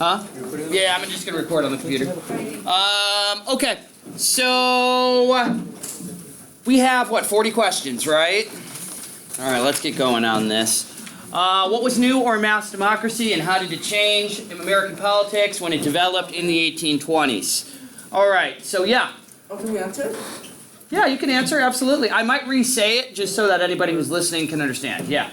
Huh? Yeah, I'm just gonna record on the computer. Okay, so we have what, 40 questions, right? All right, let's get going on this. What was new or mass democracy, and how did it change in American politics when it developed in the 1820s? All right, so yeah. Oh, can we answer? Yeah, you can answer, absolutely. I might re-say it just so that anybody who's listening can understand. Yeah.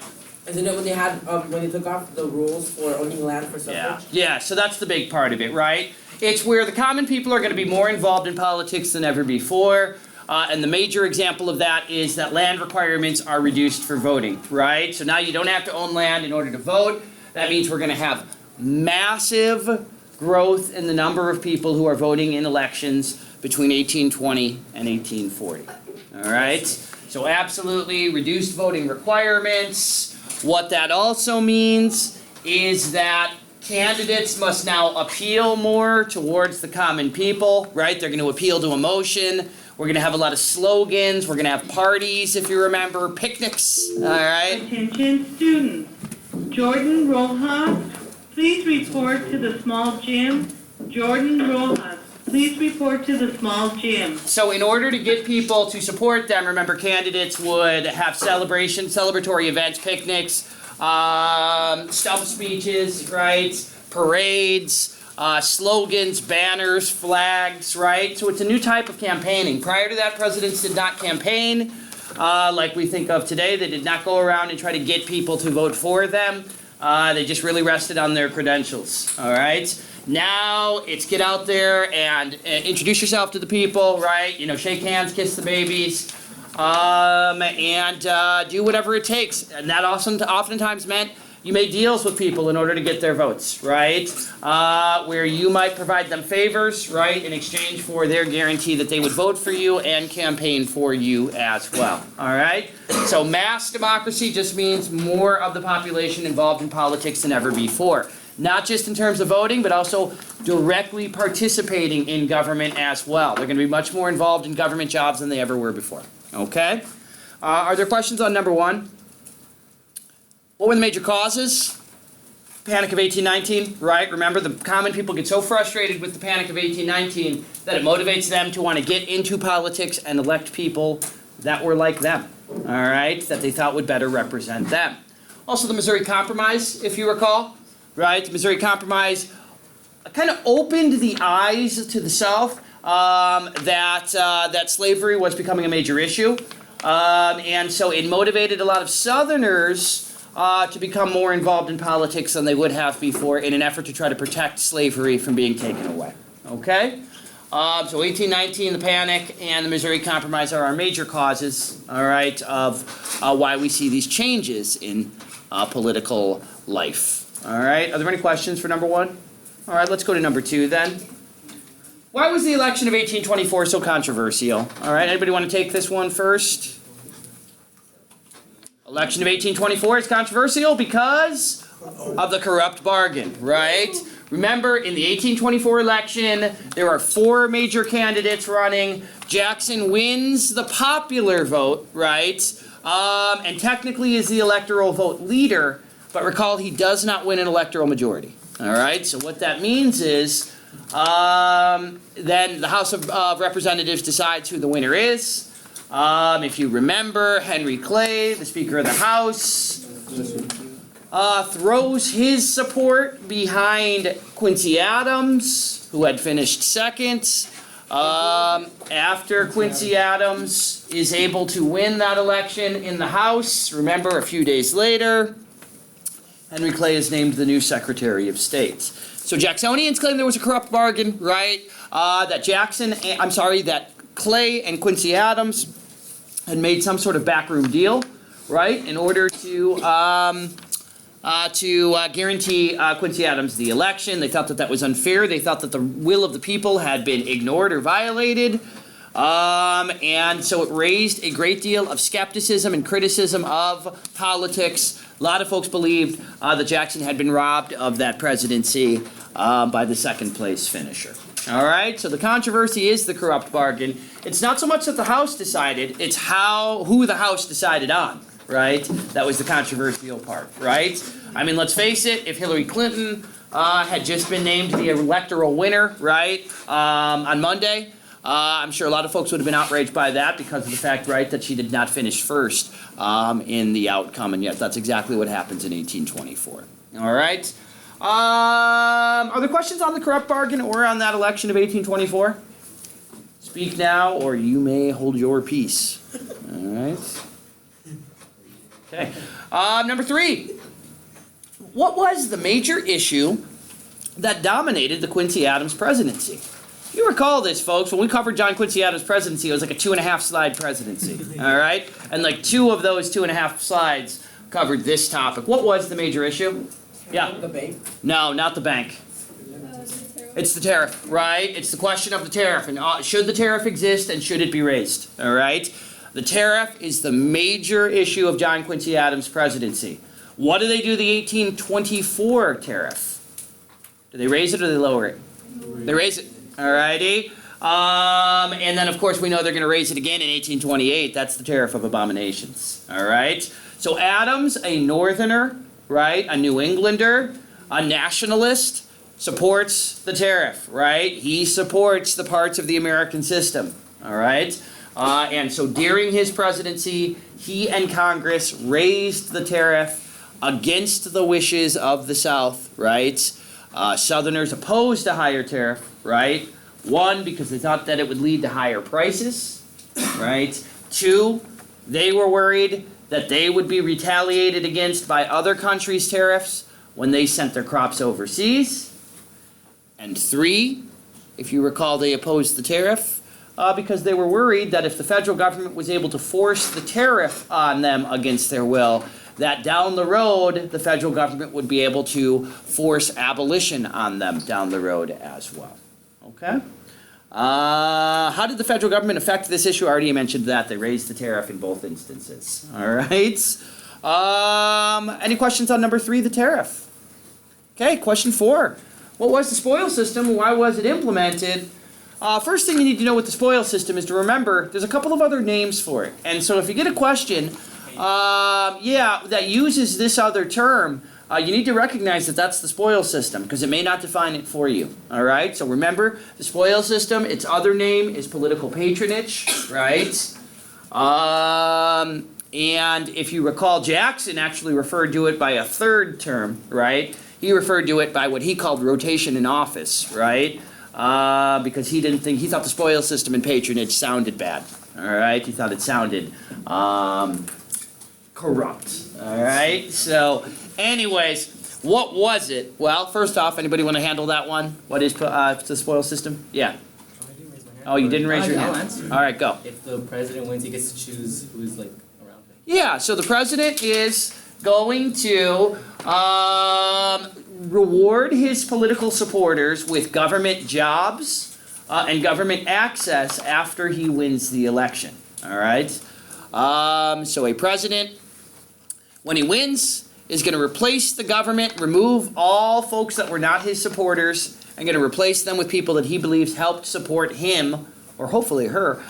Isn't it when they had when they took off the rules for owning land for suffrage? Yeah, so that's the big part of it, right? It's where the common people are going to be more involved in politics than ever before. And the major example of that is that land requirements are reduced for voting, right? So now you don't have to own land in order to vote. That means we're going to have massive growth in the number of people who are voting in elections between 1820 and 1840. All right? So absolutely reduced voting requirements. What that also means is that candidates must now appeal more towards the common people, right? They're going to appeal to emotion. We're going to have a lot of slogans. We're going to have parties, if you remember, picnics, all right? Attention students. Jordan Rojas, please report to the small gym. Jordan Rojas, please report to the small gym. So in order to get people to support them, remember, candidates would have celebratory events, picnics, stump speeches, right? Parades. Slogans, banners, flags, right? So it's a new type of campaigning. Prior to that, presidents did not campaign like we think of today. They did not go around and try to get people to vote for them. They just really rested on their credentials, all right? Now it's get out there and introduce yourself to the people, right? You know, shake hands, kiss the babies, and do whatever it takes. And that oftentimes meant you made deals with people in order to get their votes, right? Where you might provide them favors, right, in exchange for their guarantee that they would vote for you and campaign for you as well, all right? So mass democracy just means more of the population involved in politics than ever before. Not just in terms of voting, but also directly participating in government as well. They're going to be much more involved in government jobs than they ever were before, okay? Are there questions on number one? What were the major causes? Panic of 1819, right? Remember, the common people get so frustrated with the Panic of 1819 that it motivates them to want to get into politics and elect people that were like them, all right? That they thought would better represent them. Also, the Missouri Compromise, if you recall, right? The Missouri Compromise kind of opened the eyes to the South that slavery was becoming a major issue. And so it motivated a lot of Southerners to become more involved in politics than they would have before in an effort to try to protect slavery from being taken away. Okay? So 1819, the Panic, and the Missouri Compromise are our major causes, all right, of why we see these changes in political life. All right? Are there any questions for number one? All right, let's go to number two then. Why was the election of 1824 so controversial? All right, anybody want to take this one first? Election of 1824 is controversial because of the corrupt bargain, right? Remember, in the 1824 election, there are four major candidates running. Jackson wins the popular vote, right? And technically is the electoral vote leader, but recall he does not win an electoral majority, all right? So what that means is then the House of Representatives decides who the winner is. If you remember, Henry Clay, the Speaker of the House, throws his support behind Quincy Adams, who had finished second. After Quincy Adams is able to win that election in the House, remember, a few days later, Henry Clay is named the new Secretary of State. So Jacksonians claim there was a corrupt bargain, right? That Clay and Quincy Adams had made some sort of backroom deal, right, in order to guarantee Quincy Adams the election. They thought that that was unfair. They thought that the will of the people had been ignored or violated. And so it raised a great deal of skepticism and criticism of politics. A lot of folks believed that Jackson had been robbed of that presidency by the second place finisher. All right, so the controversy is the corrupt bargain. It's not so much that the House decided, it's who the House decided on, right? That was the controversial part, right? I mean, let's face it, if Hillary Clinton had just been named the electoral winner, right, on Monday. I'm sure a lot of folks would have been outraged by that because of the fact, right, that she did not finish first in the outcome, and yet that's exactly what happens in 1824. All right. Are there questions on the corrupt bargain or on that election of 1824? Speak now, or you may hold your peace. All right. Okay. Number 3. What was the major issue that dominated the Quincy Adams presidency? You recall this, folks, when we covered John Quincy Adams' presidency, it was like a 2.5 slide presidency, all right? And like 2 of those 2.5 slides covered this topic. What was the major issue? Yeah. The bank? No, not the bank. It's the tariff, right? It's the question of the tariff, and should the tariff exist and should it be raised, all right? The tariff is the major issue of John Quincy Adams' presidency. What do they do the 1824 tariff? Do they raise it or do they lower it? They raise it. Alrighty. And then, of course, we know they're going to raise it again in 1828. That's the tariff of abominations. Alright? So Adams, a northerner, right, a New Englander, a nationalist, supports the tariff, right? He supports the parts of the American system. Alright? And so during his presidency, he and Congress raised the tariff against the wishes of the South, right? Southerners opposed a higher tariff, right? 1, because they thought that it would lead to higher prices, right? 2, they were worried that they would be retaliated against by other countries' tariffs when they sent their crops overseas. And 3, if you recall, they opposed the tariff because they were worried that if the federal government was able to force the tariff on them against their will, that down the road, the federal government would be able to force abolition on them down the road as well. Okay? How did the federal government affect this issue? I already mentioned that. They raised the tariff in both instances. All right? Any questions on number 3, the tariff? Okay, question 4. What was the spoils system? Why was it implemented? First thing you need to know with the spoils system is to remember there's a couple of other names for it. And so if you get a question that uses this other term, you need to recognize that that's the spoils system because it may not define it for you. All right? So remember, the spoils system, its other name is political patronage, right? And if you recall, Jackson actually referred to it by a third term, right? He referred to it by what he called rotation in office, right? Because he thought the spoils system and patronage sounded bad. All right? He thought it sounded corrupt. All right? So, anyways, what was it? Well, first off, anybody want to handle that one? What is the spoils system? Yeah. I didn't raise my hand. Oh, you didn't raise your I'll hand. answer. All right, go. If the president wins, he gets to choose who's like around him. Yeah, so the president is going to reward his political supporters with government jobs and government access after he wins the election. All right? So a president, when he wins, is going to replace the government, remove all folks that were not his supporters, and going to replace them with people that he believes helped support him, or hopefully her,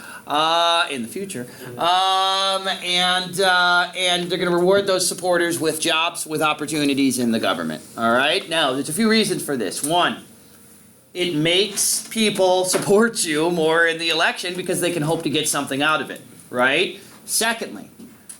in the future. And they're going to reward those supporters with jobs, with opportunities in the government. All right? Now, there's a few reasons for this. 1, it makes people support you more in the election because they can hope to get something out of it. Right? Secondly,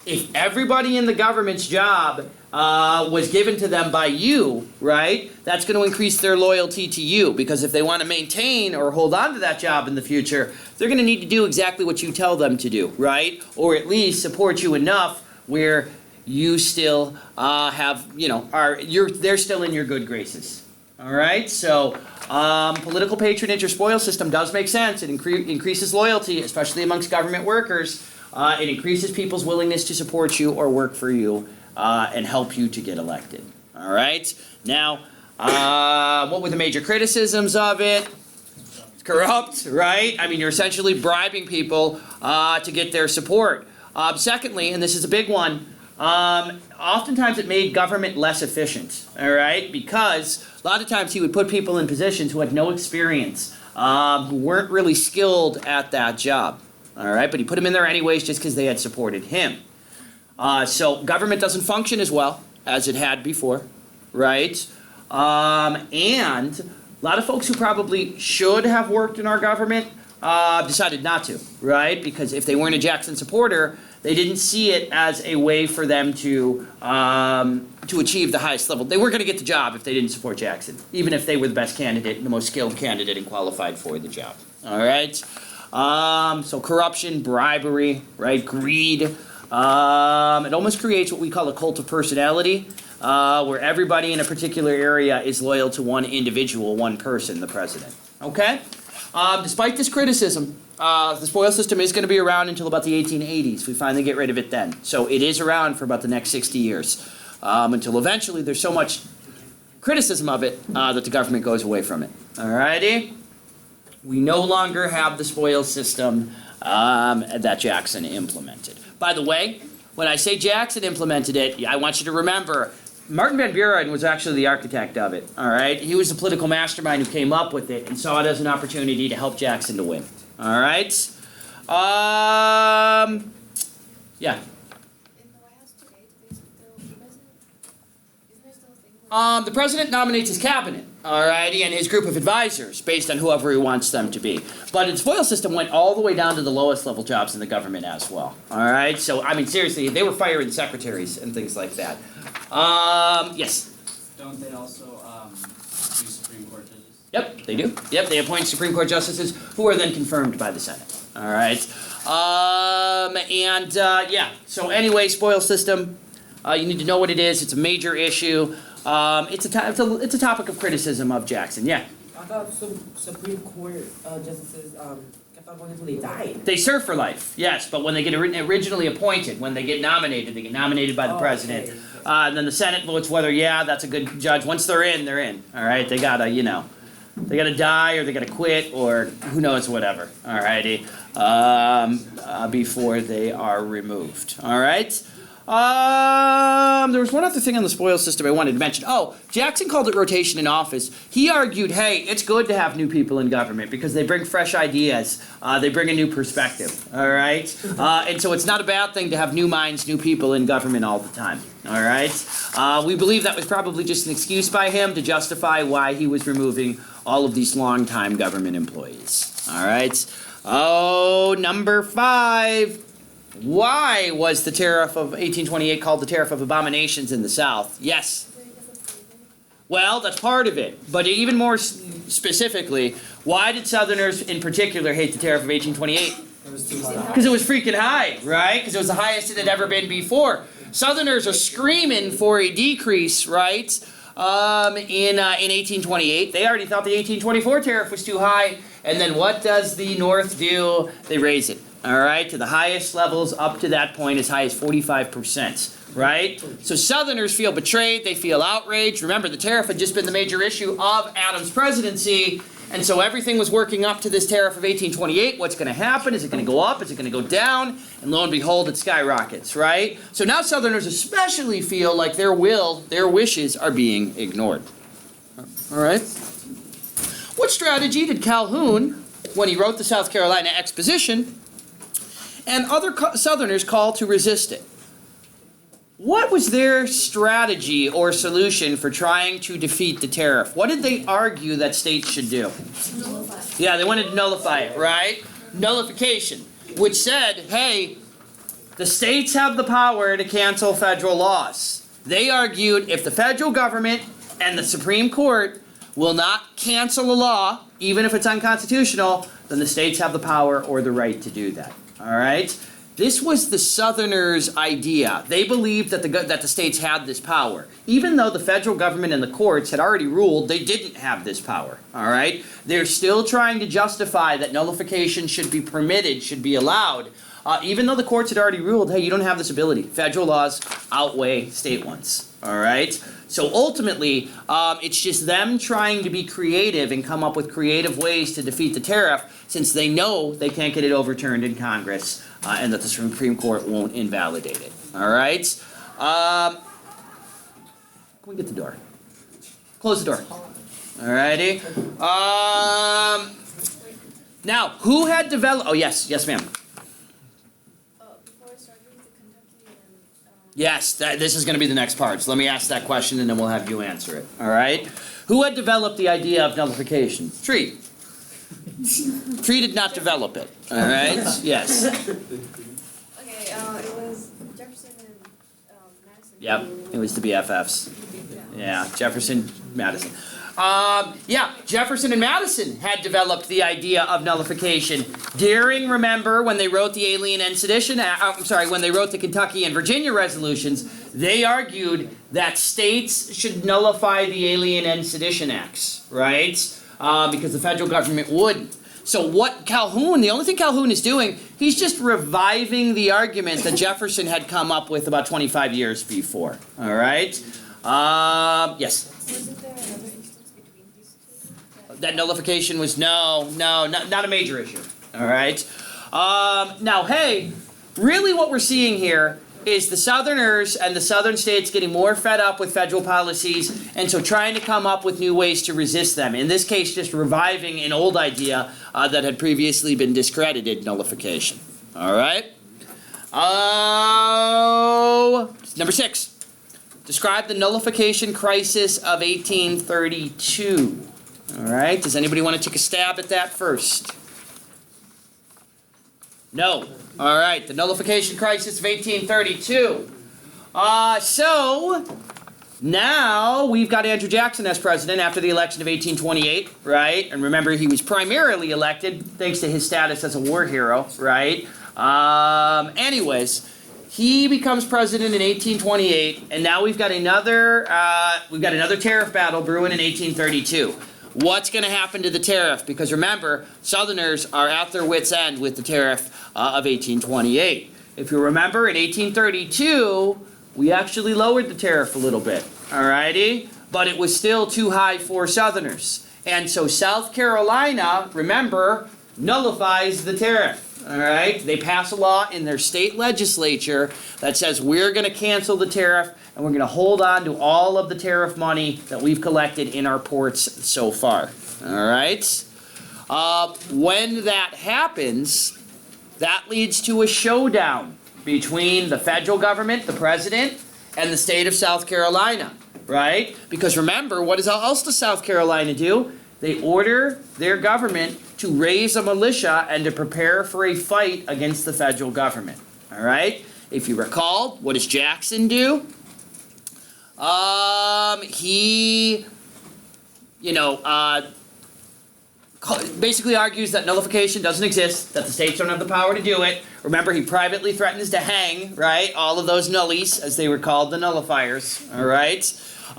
if everybody in the government's job was given to them by you, right, that's going to increase their loyalty to you because if they want to maintain or hold on to that job in the future, they're going to need to do exactly what you tell them to do, right? Or at least support you enough where you still have, they're still in your good graces. All right? So political patronage or spoils system does make sense. It increases loyalty, especially amongst government workers. It increases people's willingness to support you or work for you and help you to get elected. All right? Now, what were the major criticisms of it? It's corrupt, right? I mean, you're essentially bribing people to get their support. Secondly, and this is a big one, oftentimes it made government less efficient, all right? Because a lot of times he would put people in positions who had no experience, who weren't really skilled at that job. All right, but he put them in there anyways just because they had supported him. So government doesn't function as well as it had before, right? And a lot of folks who probably should have worked in our government decided not to, right? Because if they weren't a Jackson supporter, they didn't see it as a way for them to achieve the highest level. They weren't going to get the job if they didn't support Jackson, even if they were the best candidate, the most skilled candidate and qualified for the job. All right? So corruption, bribery, right? Greed. It almost creates what we call a cult of personality, where everybody in a particular area is loyal to one individual, one person, the president. Okay? Despite this criticism, the spoils system is going to be around until about the 1880s. We finally get rid of it then. So it is around for about the next 60 years, until eventually there's so much criticism of it that the government goes away from it. Alrighty? We no longer have the spoils system that Jackson implemented. By the way, when I say Jackson implemented it, I want you to remember Martin Van Buren was actually the architect of it, all right? He was the political mastermind who came up with it and saw it as an opportunity to help Jackson to win, all right? Yeah. In the White House today, do they still, isn't there still a thing? The president nominates his cabinet, all righty, and his group of advisors based on whoever he wants them to be. But the spoils system went all the way down to the lowest level jobs in the government as well, all right? So, I mean, seriously, they were firing secretaries and things like that. Yes? Don't they also do Supreme Court judges? Yep, they do. Yep, they appoint Supreme Court justices who are then confirmed by the Senate, all right? Yeah, so anyway, spoils system, you need to know what it is. It's a major issue. It's a topic of criticism of Jackson, yeah. I thought some Supreme Court justices kept on until they died. They serve for life, yes, but when they get originally appointed, when they get nominated, they get nominated by the president. Okay. And then the Senate votes whether, yeah, that's a good judge. Once they're in, they're in, all right? They gotta, they gotta die or they gotta quit or who knows, whatever, all righty, before they are removed, all right? There was one other thing on the spoils system I wanted to mention. Oh, Jackson called it rotation in office. He argued, hey, it's good to have new people in government because they bring fresh ideas. They bring a new perspective, all right? And so it's not a bad thing to have new minds, new people in government all the time, all right? We believe that was probably just an excuse by him to justify why he was removing all of these long-time government employees, all right? Oh, number 5. Why was the tariff of 1828 called the Tariff of Abominations in the South? Yes? Well, that's part of it. But even more specifically, why did Southerners in particular hate the Tariff of 1828? It was too high. Because it was freaking high, right? Because it was the highest it had ever been before. Southerners are screaming for a decrease, right? In 1828. They already thought the 1824 tariff was too high. And then what does the North do? They raise it. All right, to the highest levels up to that point, as high as 45%, right? So Southerners feel betrayed, they feel outraged. Remember, the tariff had just been the major issue of Adams' presidency, and so everything was working up to this tariff of 1828. What's going to happen? Is it going to go up? Is it going to go down? And lo and behold, it skyrockets, right? So now Southerners especially feel like their wishes are being ignored. All right? What strategy did Calhoun, when he wrote the South Carolina Exposition, and other Southerners call to resist it? What was their strategy or solution for trying to defeat the tariff? What did they argue that states should do? Nullify. Yeah, they wanted to nullify it, right? Nullification, which said, hey, the states have the power to cancel federal laws. They argued if the federal government and the Supreme Court will not cancel a law, even if it's unconstitutional, then the states have the power or the right to do that. All right? This was the Southerners' idea. They believed that the states had this power. Even though the federal government and the courts had already ruled they didn't have this power. All right? They're still trying to justify that nullification should be permitted, should be allowed, even though the courts had already ruled, hey, you don't have this ability. Federal laws outweigh state ones. All right? So ultimately, it's just them trying to be creative and come up with creative ways to defeat the tariff, since they know they can't get it overturned in Congress and that the Supreme Court won't invalidate it. All right? Can we get the door? Close the door. All righty. Now, who had developed... Oh, yes. Yes, ma'am. Before I started with the Kentucky and Yes, this is going to be the next part. So let me ask that question and then we'll have you answer it. All right? Who had developed the idea of nullification? Tree. Tree did not develop it. All right? Yes. Okay, it was Jefferson and Madison. Yep. It was the BFFs. Yeah, Jefferson, Madison. Yeah, Jefferson and Madison had developed the idea of nullification during, remember, when they wrote the Alien and Sedition, when they wrote the Kentucky and Virginia resolutions, they argued that states should nullify the Alien and Sedition Acts, right? Because the federal government wouldn't. So what Calhoun, the only thing Calhoun is doing, he's just reviving the argument that Jefferson had come up with about 25 years before, all right? Yes? Wasn't there another instance between these two? That nullification was not a major issue. All right. Now, hey, really, what we're seeing here is the Southerners and the Southern states getting more fed up with federal policies, and so trying to come up with new ways to resist them. In this case, just reviving an old idea that had previously been discredited: nullification. All right. Number 6. Describe the nullification crisis of 1832. All right, does anybody want to take a stab at that first? No. All right, the nullification crisis of 1832. So, now we've got Andrew Jackson as president after the election of 1828, right? And remember, he was primarily elected thanks to his status as a war hero, right? Anyways, he becomes president in 1828, and now we've got another tariff battle brewing in 1832. What's going to happen to the tariff? Because remember, Southerners are at their wits' end with the tariff of 1828. If you remember, in 1832, we actually lowered the tariff a little bit, alrighty? But it was still too high for Southerners. And so South Carolina, remember, nullifies the tariff. All right, they pass a law in their state legislature that says we're going to cancel the tariff and we're going to hold on to all of the tariff money that we've collected in our ports so far. All right, when that happens, that leads to a showdown between the federal government, the president, and the state of South Carolina. Right? Because remember, what else does South Carolina do? They order their government to raise a militia and to prepare for a fight against the federal government. All right? If you recall, what does Jackson do? He, basically argues that nullification doesn't exist, that the states don't have the power to do it. Remember, he privately threatens to hang, right, all of those nullies, as they were called, the nullifiers. All right?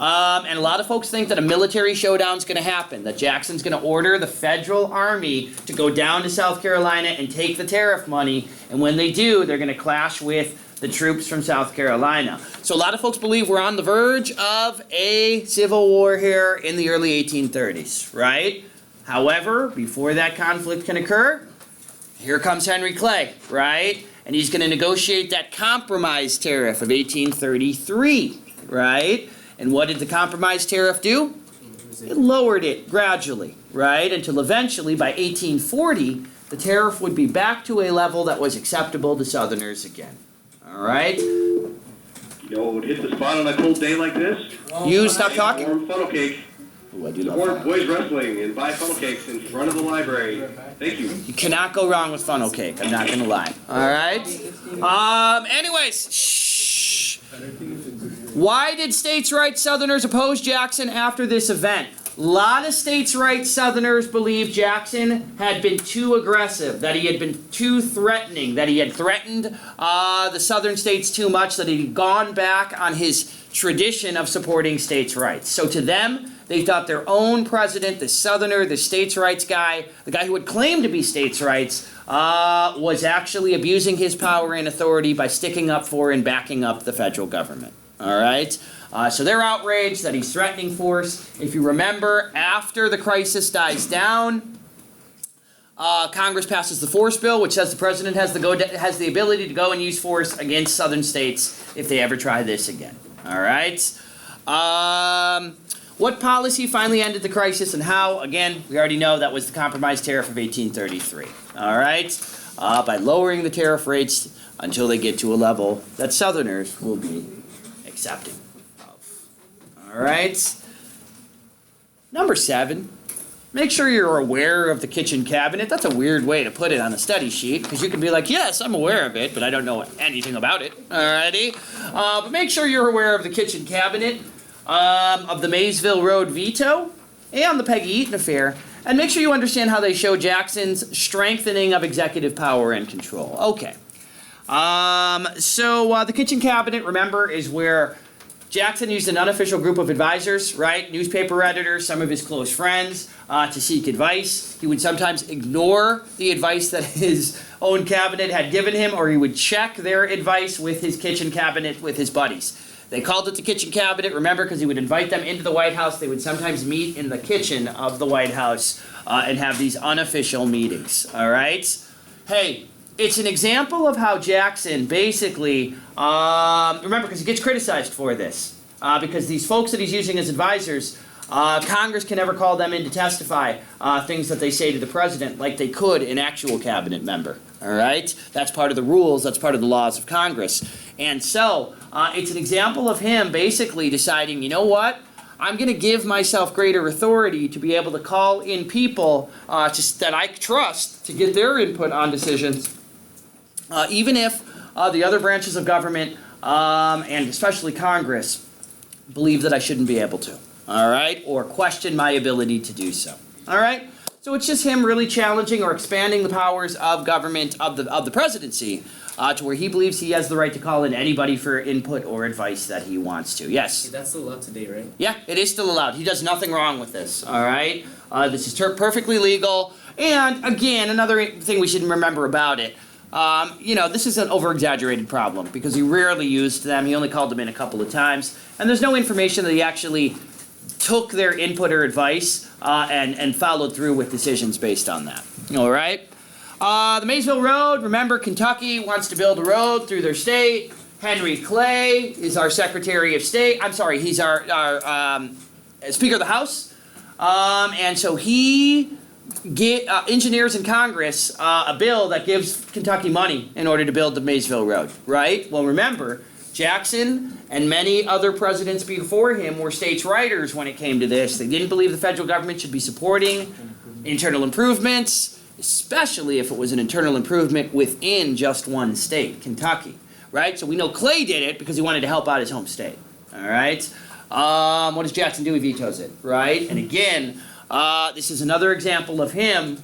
And a lot of folks think that a military showdown is going to happen, that Jackson's going to order the federal army to go down to South Carolina and take the tariff money, and when they do, they're going to clash with the troops from South Carolina. So a lot of folks believe we're on the verge of a civil war here in the early 1830s, right? However, before that conflict can occur, here comes Henry Clay, right? And he's going to negotiate that compromise tariff of 1833, right? And what did the compromise tariff do? It lowered it gradually, right? Until eventually, by 1840, the tariff would be back to a level that was acceptable to Southerners again. All right? Yo, hit the spot on a cold day like this. You stop talking. Warm funnel cake. Ooh, I do love Support funnel. boys wrestling and buy funnel cakes in front of the library. Thank you. You cannot go wrong with funnel cake. I'm not going to lie. All right? Anyways, shh. Why did states' rights Southerners oppose Jackson after this event? A lot of states' rights Southerners believe Jackson had been too aggressive, that he had been too threatening, that he had threatened the southern states too much, that he had gone back on his tradition of supporting states' rights. So to them, they thought their own president, the Southerner, the states' rights guy, the guy who would claim to be states' rights, was actually abusing his power and authority by sticking up for and backing up the federal government. All right? So they're outraged that he's threatening force. If you remember, after the crisis dies down, Congress passes the force bill, which says the president has the ability to go and use force against southern states if they ever try this again. All right? What policy finally ended the crisis and how? Again, we already know that was the compromise tariff of 1833. All right? by lowering the tariff rates until they get to a level that Southerners will be accepting of. All right. Number 7. Make sure you're aware of the kitchen cabinet. That's a weird way to put it on a study sheet, because you can be like, yes, I'm aware of it, but I don't know anything about it. Alrighty? But make sure you're aware of the kitchen cabinet, of the Maysville Road veto, and the Peggy Eaton affair, and make sure you understand how they show Jackson's strengthening of executive power and control. Okay. So the kitchen cabinet, remember, is where Jackson used an unofficial group of advisors, right? Newspaper editors, some of his close friends, to seek advice. He would sometimes ignore the advice that his own cabinet had given him, or he would check their advice with his kitchen cabinet with his buddies. They called it the kitchen cabinet, remember, because he would invite them into the White House. They would sometimes meet in the kitchen of the White House and have these unofficial meetings, all right? Hey, it's an example of how Jackson basically, remember, because he gets criticized for this, because these folks that he's using as advisors, Congress can never call them in to testify things that they say to the president like they could an actual cabinet member, all right? That's part of the rules, that's part of the laws of Congress. And so, it's an example of him basically deciding, you know what? I'm going to give myself greater authority to be able to call in people that I trust to get their input on decisions. Even if the other branches of government, and especially Congress, believe that I shouldn't be able to, all right? Or question my ability to do so, all right? So it's just him really challenging or expanding the powers of government, of the presidency, to where he believes he has the right to call in anybody for input or advice that he wants to. Yes? Okay, that's still allowed today, right? Yeah. Yeah, it is still allowed. He does nothing wrong with this, all right? This is perfectly legal. And again, another thing we should remember about it, this is an over-exaggerated problem because he rarely used them. He only called them in a couple of times. And there's no information that he actually took their input or advice and followed through with decisions based on that. All right? The Maysville Road, remember, Kentucky wants to build a road through their state. Henry Clay is our Secretary of State. I'm sorry, he's our Speaker of the House. And so he engineers in Congress a bill that gives Kentucky money in order to build the Maysville Road, right? Well, remember, Jackson and many other presidents before him were states' writers when it came to this. They didn't believe the federal government should be supporting internal improvements, especially if it was an internal improvement within just one state, Kentucky, right? So we know Clay did it because he wanted to help out his home state, all right? What does Jackson do? He vetoes it, right? And again, this is another example of him,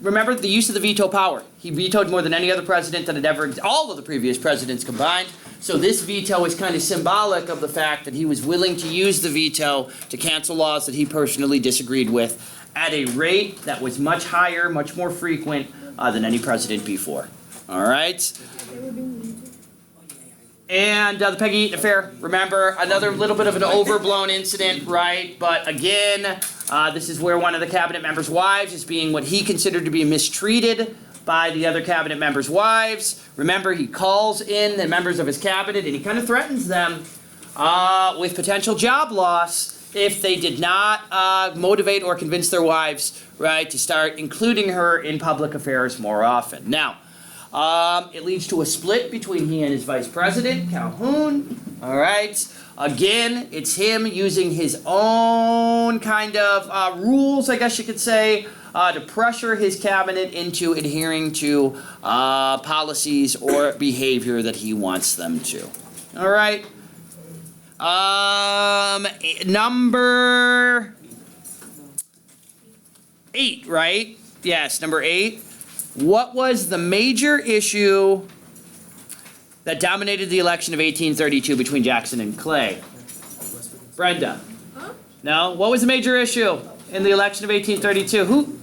remember the use of the veto power. He vetoed more than any other president that had ever, all of the previous presidents combined. So this veto is kind of symbolic of the fact that he was willing to use the veto to cancel laws that he personally disagreed with at a rate that was much higher, much more frequent than any president before. All right? And the Peggy Eaton affair, remember, another little bit of an overblown incident, right? But again, this is where one of the cabinet members' wives is being what he considered to be mistreated by the other cabinet members' wives. Remember, he calls in the members of his cabinet and he kind of threatens them with potential job loss if they did not motivate or convince their wives, right, to start including her in public affairs more often. Now, it leads to a split between he and his vice president, Calhoun. All right. Again, it's him using his own kind of rules, I guess you could say, to pressure his cabinet into adhering to policies or behavior that he wants them to. All right. Number 8, right? Yes, number 8. What was the major issue that dominated the election of 1832 between Jackson and Clay? Brenda. Huh? No? What was the major issue in the election of 1832? Who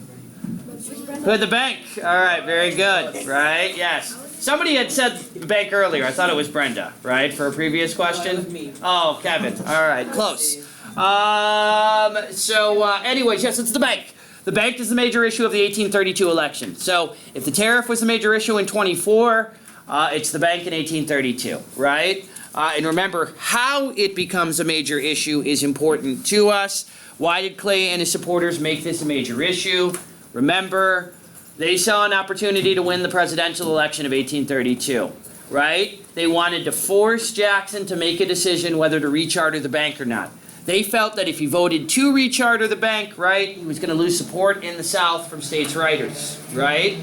had the bank? All right, very good. Right? Yes. Somebody had said the bank earlier. I thought it was Brenda, right, for a previous question? Oh, Kevin. All right, close. Anyways, yes, it's the bank. The bank is the major issue of the 1832 election. So if the tariff was the major issue in 24, it's the bank in 1832, right? And remember, how it becomes a major issue is important to us. Why did Clay and his supporters make this a major issue? Remember, they saw an opportunity to win the presidential election of 1832, right? They wanted to force Jackson to make a decision whether to recharter the bank or not. They felt that if he voted to recharter the bank, right, he was going to lose support in the South from states' writers, right?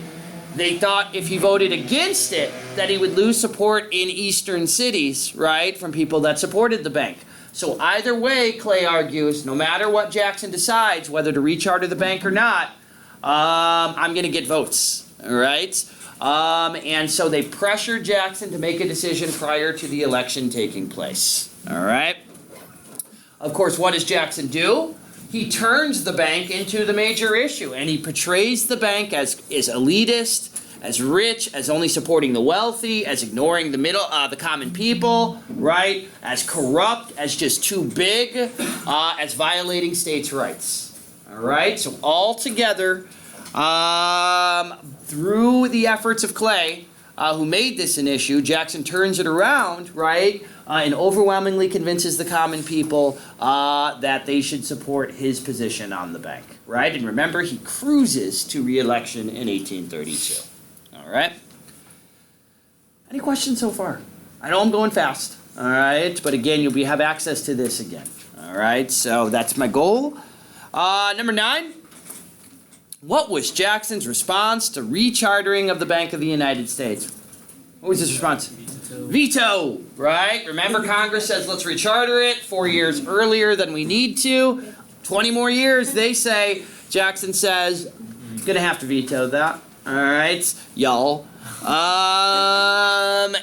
They thought if he voted against it, that he would lose support in eastern cities, right, from people that supported the bank. So either way, Clay argues, no matter what Jackson decides, whether to recharter the bank or not, I'm going to get votes, all right? And so they pressured Jackson to make a decision prior to the election taking place, all right? Of course, what does Jackson do? He turns the bank into the major issue, and he portrays the bank as elitist, as rich, as only supporting the wealthy, as ignoring the common people, right? As corrupt, as just too big, as violating states' rights. All right? So all together, through the efforts of Clay, who made this an issue, Jackson turns it around, right? And overwhelmingly convinces the common people that they should support his position on the bank, right? And remember, he cruises to re-election in 1832. All right? Any questions so far? I know I'm going fast, all right? But again, you'll have access to this again, all right? So that's my goal. Number 9. What was Jackson's response to rechartering of the Bank of the United States? What was his response? Veto, right? Remember, Congress says let's recharter it 4 years earlier than we need to. 20 more years, they say. Jackson says, gonna have to veto that. All right, y'all. And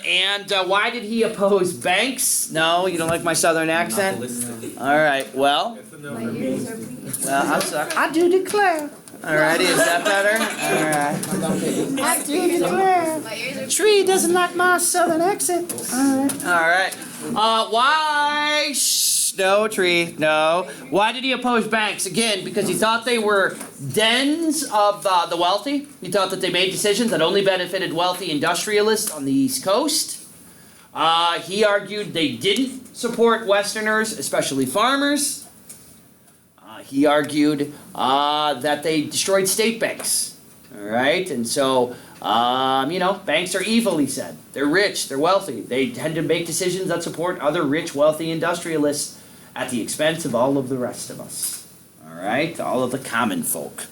why did he oppose banks? No, you don't like my southern accent? All right, well. My ears are bleeding. Well, I'm sorry. I do declare. Alrighty, is that better? Alright. I do declare. My ears are Tree doesn't like my southern accent. Alright. Why? Shh, no, Tree, no. Why did he oppose banks? Again, because he thought they were dens of the wealthy. He thought that they made decisions that only benefited wealthy industrialists on the East Coast. He argued they didn't support Westerners, especially farmers. He argued that they destroyed state banks, all right? And so, banks are evil, he said. They're rich, they're wealthy. They tend to make decisions that support other rich, wealthy industrialists at the expense of all of the rest of us, all right? All of the common folk.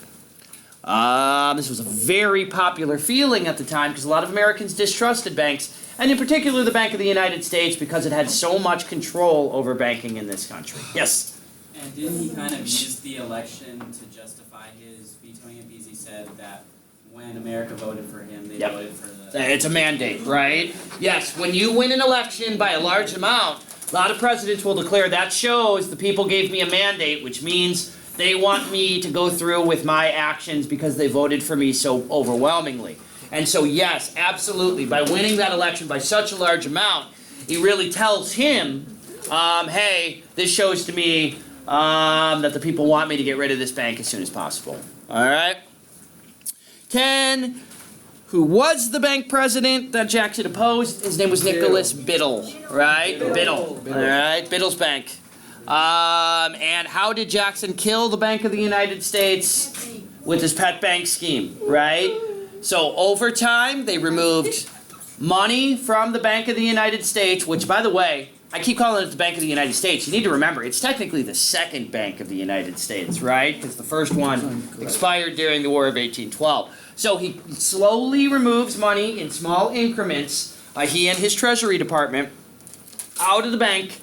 This was a very popular feeling at the time because a lot of Americans distrusted banks, and in particular the Bank of the United States, because it had so much control over banking in this country. Yes? And didn't he kind of use the election to justify his vetoing it because he said that when America voted for him, they Yep. voted for the... It's a mandate, right? Yes, when you win an election by a large amount, a lot of presidents will declare that shows the people gave me a mandate, which means they want me to go through with my actions because they voted for me so overwhelmingly. And so yes, absolutely, by winning that election by such a large amount, it really tells him, hey, this shows to me that the people want me to get rid of this bank as soon as possible. All right? 10. Who was the bank president that Jackson opposed? His name was Nicholas Biddle, right? Biddle. All right, Biddle's Bank. And how did Jackson kill the Bank of the United States? With his pet bank scheme, right? So over time, they removed money from the Bank of the United States, which, by the way, I keep calling it the Bank of the United States. You need to remember, it's technically the second Bank of the United States, right? Because the first one expired during the War of 1812. So he slowly removes money in small increments, he and his Treasury Department, out of the bank.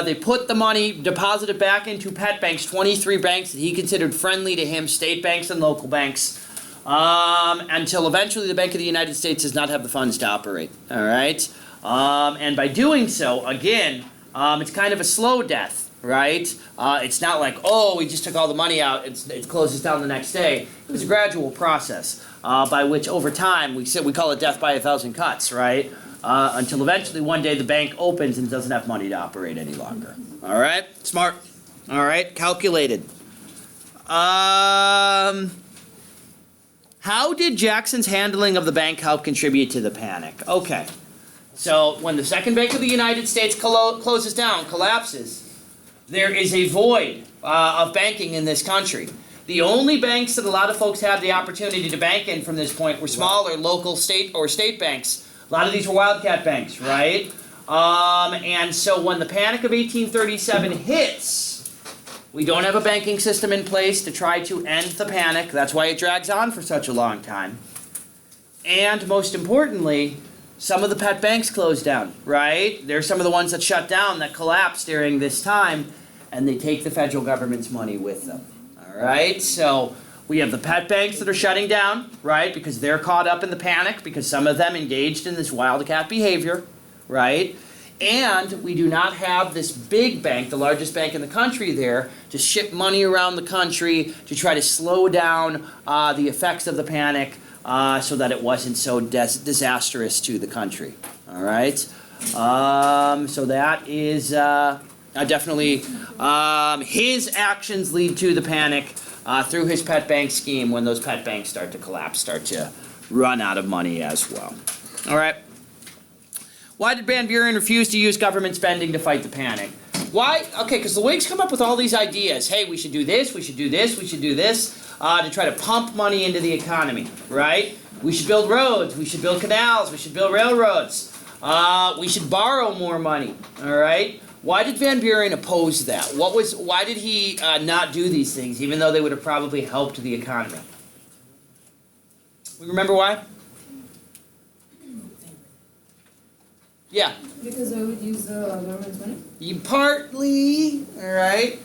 They put the money, deposit it back into pet banks, 23 banks that he considered friendly to him, state banks and local banks, until eventually the Bank of the United States does not have the funds to operate, all right? And by doing so, again, it's kind of a slow death, right? It's not like, oh, we just took all the money out, it closes down the next day. It was a gradual process by which, over time, we call it death by a thousand cuts, right? Until eventually one day the bank opens and doesn't have money to operate any longer. All right? Smart. All right? Calculated. How did Jackson's handling of the bank help contribute to the panic? Okay. So when the second Bank of the United States closes down, collapses, there is a void of banking in this country. The only banks that a lot of folks had the opportunity to bank in from this point were smaller local state banks. A lot of these were wildcat banks, right? And so when the Panic of 1837 hits, we don't have a banking system in place to try to end the panic. That's why it drags on for such a long time. And most importantly, some of the pet banks closed down, right? There's some of the ones that shut down, that collapsed during this time, and they take the federal government's money with them. All right, so we have the pet banks that are shutting down, right, because they're caught up in the panic, because some of them engaged in this wildcat behavior, right? And we do not have this big bank, the largest bank in the country there, to ship money around the country to try to slow down the effects of the panic so that it wasn't so disastrous to the country. All right? So that is definitely his actions lead to the panic through his pet bank scheme when those pet banks start to collapse, start to run out of money as well. All right? Why did Van Buren refuse to use government spending to fight the panic? Why? Okay, because the Whigs come up with all these ideas. Hey, we should do this, we should do this, we should do this, to try to pump money into the economy, right? We should build roads, we should build canals, we should build railroads. We should borrow more money, all right? Why did Van Buren oppose that? Why did he not do these things, even though they would have probably helped the economy? We remember why? Yeah. Because I would use the government's money? Partly, all right?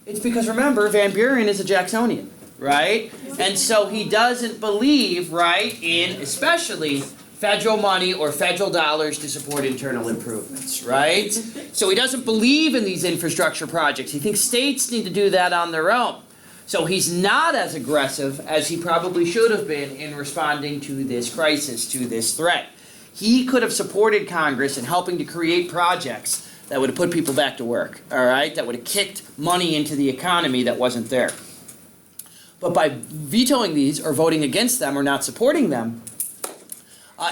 It's because, remember, Van Buren is a Jacksonian, right? And so he doesn't believe, right, in especially federal money or federal dollars to support internal improvements, right? So he doesn't believe in these infrastructure projects. He thinks states need to do that on their own. So he's not as aggressive as he probably should have been in responding to this crisis, to this threat. He could have supported Congress in helping to create projects that would have put people back to work, all right? That would have kicked money into the economy that wasn't there. But by vetoing these or voting against them or not supporting them,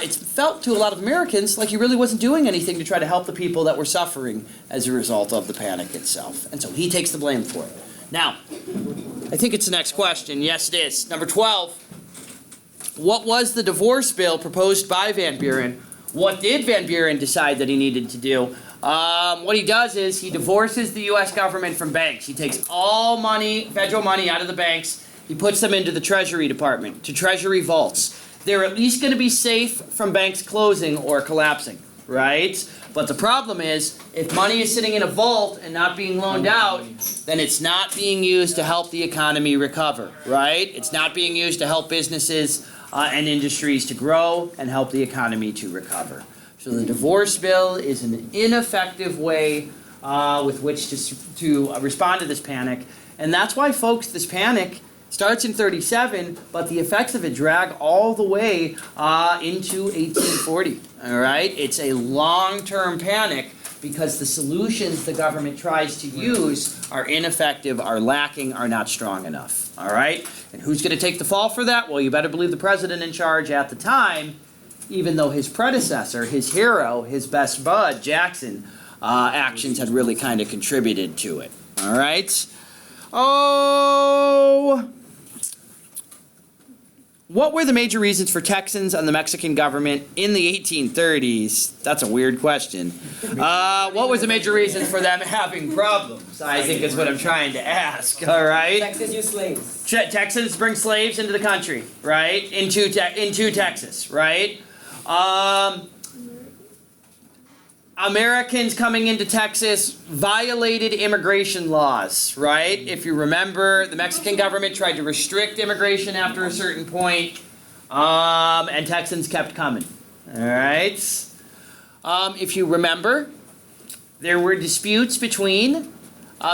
it's felt to a lot of Americans like he really wasn't doing anything to try to help the people that were suffering as a result of the panic itself. And so he takes the blame for it. Now, I think it's the next question. Yes, it is. Number 12. What was the divorce bill proposed by Van Buren? What did Van Buren decide that he needed to do? What he does is he divorces the U.S. government from banks. He takes all money, federal money, out of the banks. He puts them into the Treasury Department, to Treasury vaults. They're at least going to be safe from banks closing or collapsing, right? But the problem is, if money is sitting in a vault and not being loaned out, then it's not being used to help the economy recover, right? It's not being used to help businesses and industries to grow and help the economy to recover. So the divorce bill is an ineffective way with which to respond to this panic. And that's why, folks, this panic starts in 37, but the effects of it drag all the way into 1840, all right? It's a long-term panic because the solutions the government tries to use are ineffective, are lacking, are not strong enough, all right? And who's going to take the fall for that? Well, you better believe the president in charge at the time, even though his predecessor, his hero, his best bud, Jackson, actions had really kind of contributed to it, all right? Oh... What were the major reasons for Texans and the Mexican government in the 1830s? That's a weird question. What was the major reasons for them having problems? I think is what I'm trying to ask, all right? Texas use slaves. Texans bring slaves into the country, right? Into Texas, right? Americans coming into Texas violated immigration laws, right? If you remember, the Mexican government tried to restrict immigration after a certain point, and Texans kept coming, all right? If you remember, there were disputes between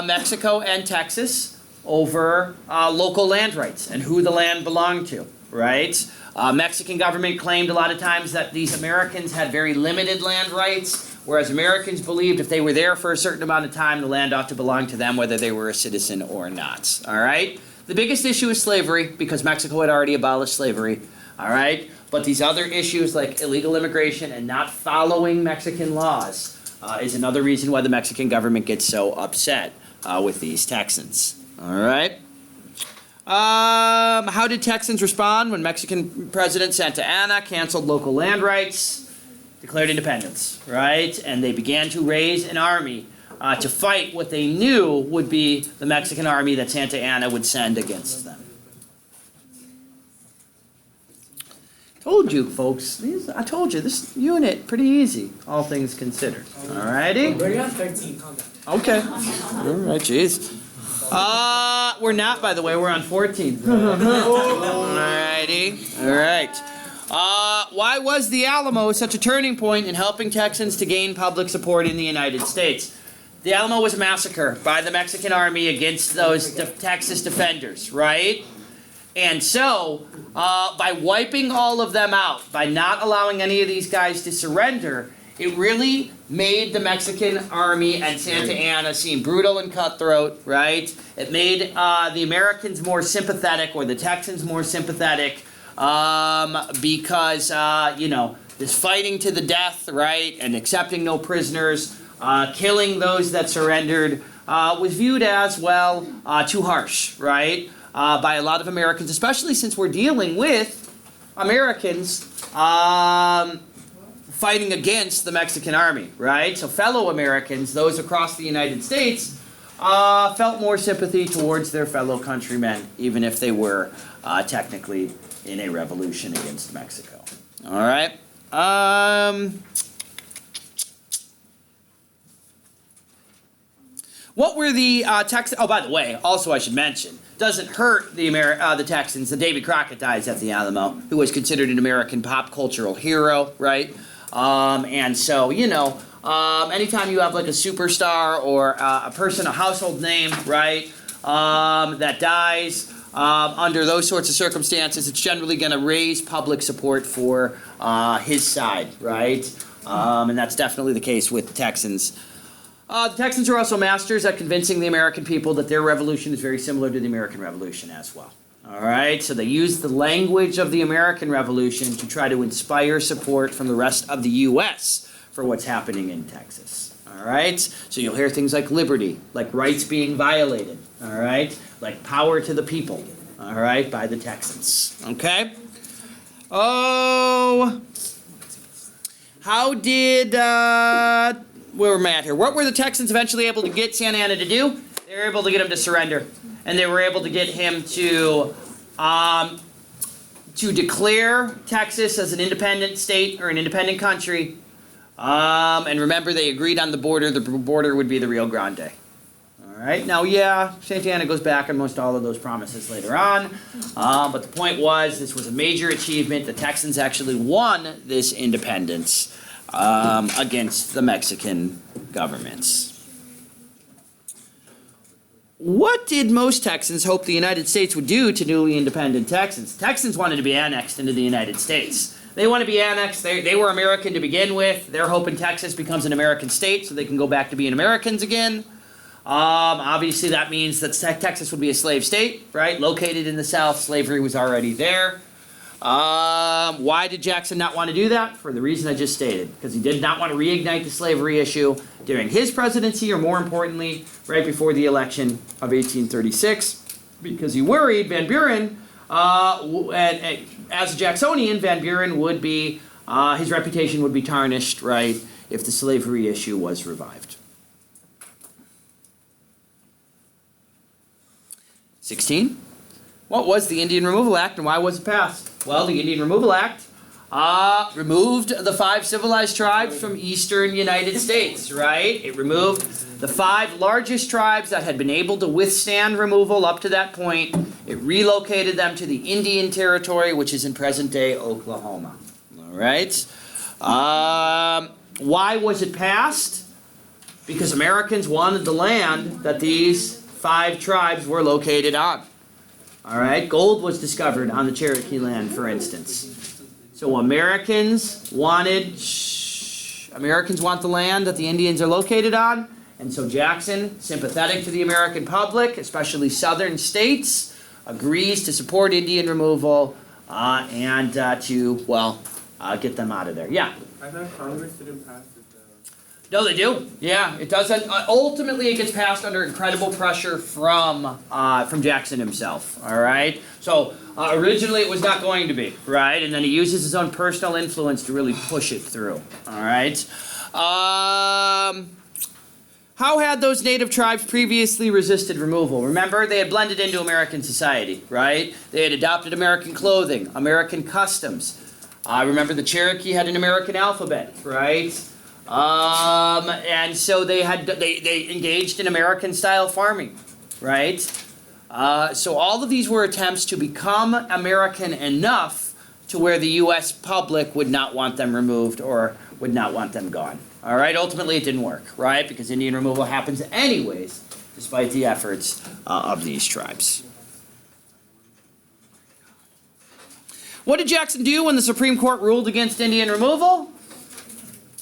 Mexico and Texas over local land rights and who the land belonged to, right? Mexican government claimed a lot of times that these Americans had very limited land rights, whereas Americans believed if they were there for a certain amount of time, the land ought to belong to them, whether they were a citizen or not, all right? The biggest issue is slavery, because Mexico had already abolished slavery, all right? But these other issues like illegal immigration and not following Mexican laws is another reason why the Mexican government gets so upset with these Texans, all right? How did Texans respond when Mexican President Santa Anna canceled local land rights, declared independence, right? And they began to raise an army to fight what they knew would be the Mexican army that Santa Anna would send against them. Told you, folks. I told you, this unit, pretty easy, all things considered. Alrighty? We're on 13, calm down. Okay. Alright, jeez. We're not, by the way, we're on 14. Alrighty. Alright. Why was the Alamo such a turning point in helping Texans to gain public support in the United States? The Alamo was a massacre by the Mexican army against those Texas defenders, right? And so, by wiping all of them out, by not allowing any of these guys to surrender, it really made the Mexican army and Santa Anna seem brutal and cutthroat, right? It made the Americans more sympathetic, or the Texans more sympathetic, because, this fighting to the death, right, and accepting no prisoners, killing those that surrendered, was viewed as, well, too harsh, right? By a lot of Americans, especially since we're dealing with Americans fighting against the Mexican army, right? So fellow Americans, those across the United States, felt more sympathy towards their fellow countrymen, even if they were technically in a revolution against Mexico. All right. What were the Texans? Oh, by the way, also I should mention, doesn't hurt the Texans that Davy Crockett dies at the Alamo, who was considered an American pop cultural hero, right? And so, anytime you have like a superstar or a person, a household name, right, that dies under those sorts of circumstances, it's generally going to raise public support for his side, right? And that's definitely the case with the Texans. The Texans are also masters at convincing the American people that their revolution is very similar to the American Revolution as well. All right, so they use the language of the American Revolution to try to inspire support from the rest of the U.S. for what's happening in Texas. All right, so you'll hear things like liberty, like rights being violated, all right, like power to the people, all right, by the Texans. Okay? Oh, how did... where we're at here. What were the Texans eventually able to get Santa Anna to do? They were able to get him to surrender. And they were able to get him to declare Texas as an independent state or an independent country. And remember, they agreed on the border. The border would be the Rio Grande. All right. Now, yeah, Santa Anna goes back on most all of those promises later on. But the point was, this was a major achievement. The Texans actually won this independence against the Mexican governments. What did most Texans hope the United States would do to newly independent Texans? Texans wanted to be annexed into the United States. They want to be annexed. They were American to begin with. They're hoping Texas becomes an American state so they can go back to being Americans again. Obviously, that means that Texas would be a slave state, right? Located in the South, slavery was already there. Why did Jackson not want to do that? For the reason I just stated. Because he did not want to reignite the slavery issue during his presidency, or more importantly, right before the election of 1836. Because he worried Van Buren, as a Jacksonian, Van Buren would be, his reputation would be tarnished, right, if the slavery issue was revived. 16. What was the Indian Removal Act and why was it passed? Well, the Indian Removal Act removed the 5 civilized tribes from eastern United States, right? It removed the 5 largest tribes that had been able to withstand removal up to that point. It relocated them to the Indian Territory, which is in present-day Oklahoma. All right? Why was it passed? Because Americans wanted the land that these 5 tribes were located on. All right, gold was discovered on the Cherokee land, for instance. So Americans want the land that the Indians are located on, and so Jackson, sympathetic to the American public, especially southern states, agrees to support Indian removal and to get them out of there. Yeah. I thought Congress didn't pass it though. No, they do. Yeah, it doesn't. Ultimately, it gets passed under incredible pressure from Jackson himself. All right. So originally, it was not going to be right, and then he uses his own personal influence to really push it through. All right. How had those native tribes previously resisted removal? Remember, they had blended into American society, right? They had adopted American clothing, American customs. Remember, the Cherokee had an American alphabet, right? And so they engaged in American-style farming, right? So all of these were attempts to become American enough to where the U.S. public would not want them removed or would not want them gone. All right, ultimately it didn't work, right? Because Indian removal happens anyways, despite the efforts of these tribes. What did Jackson do when the Supreme Court ruled against Indian removal?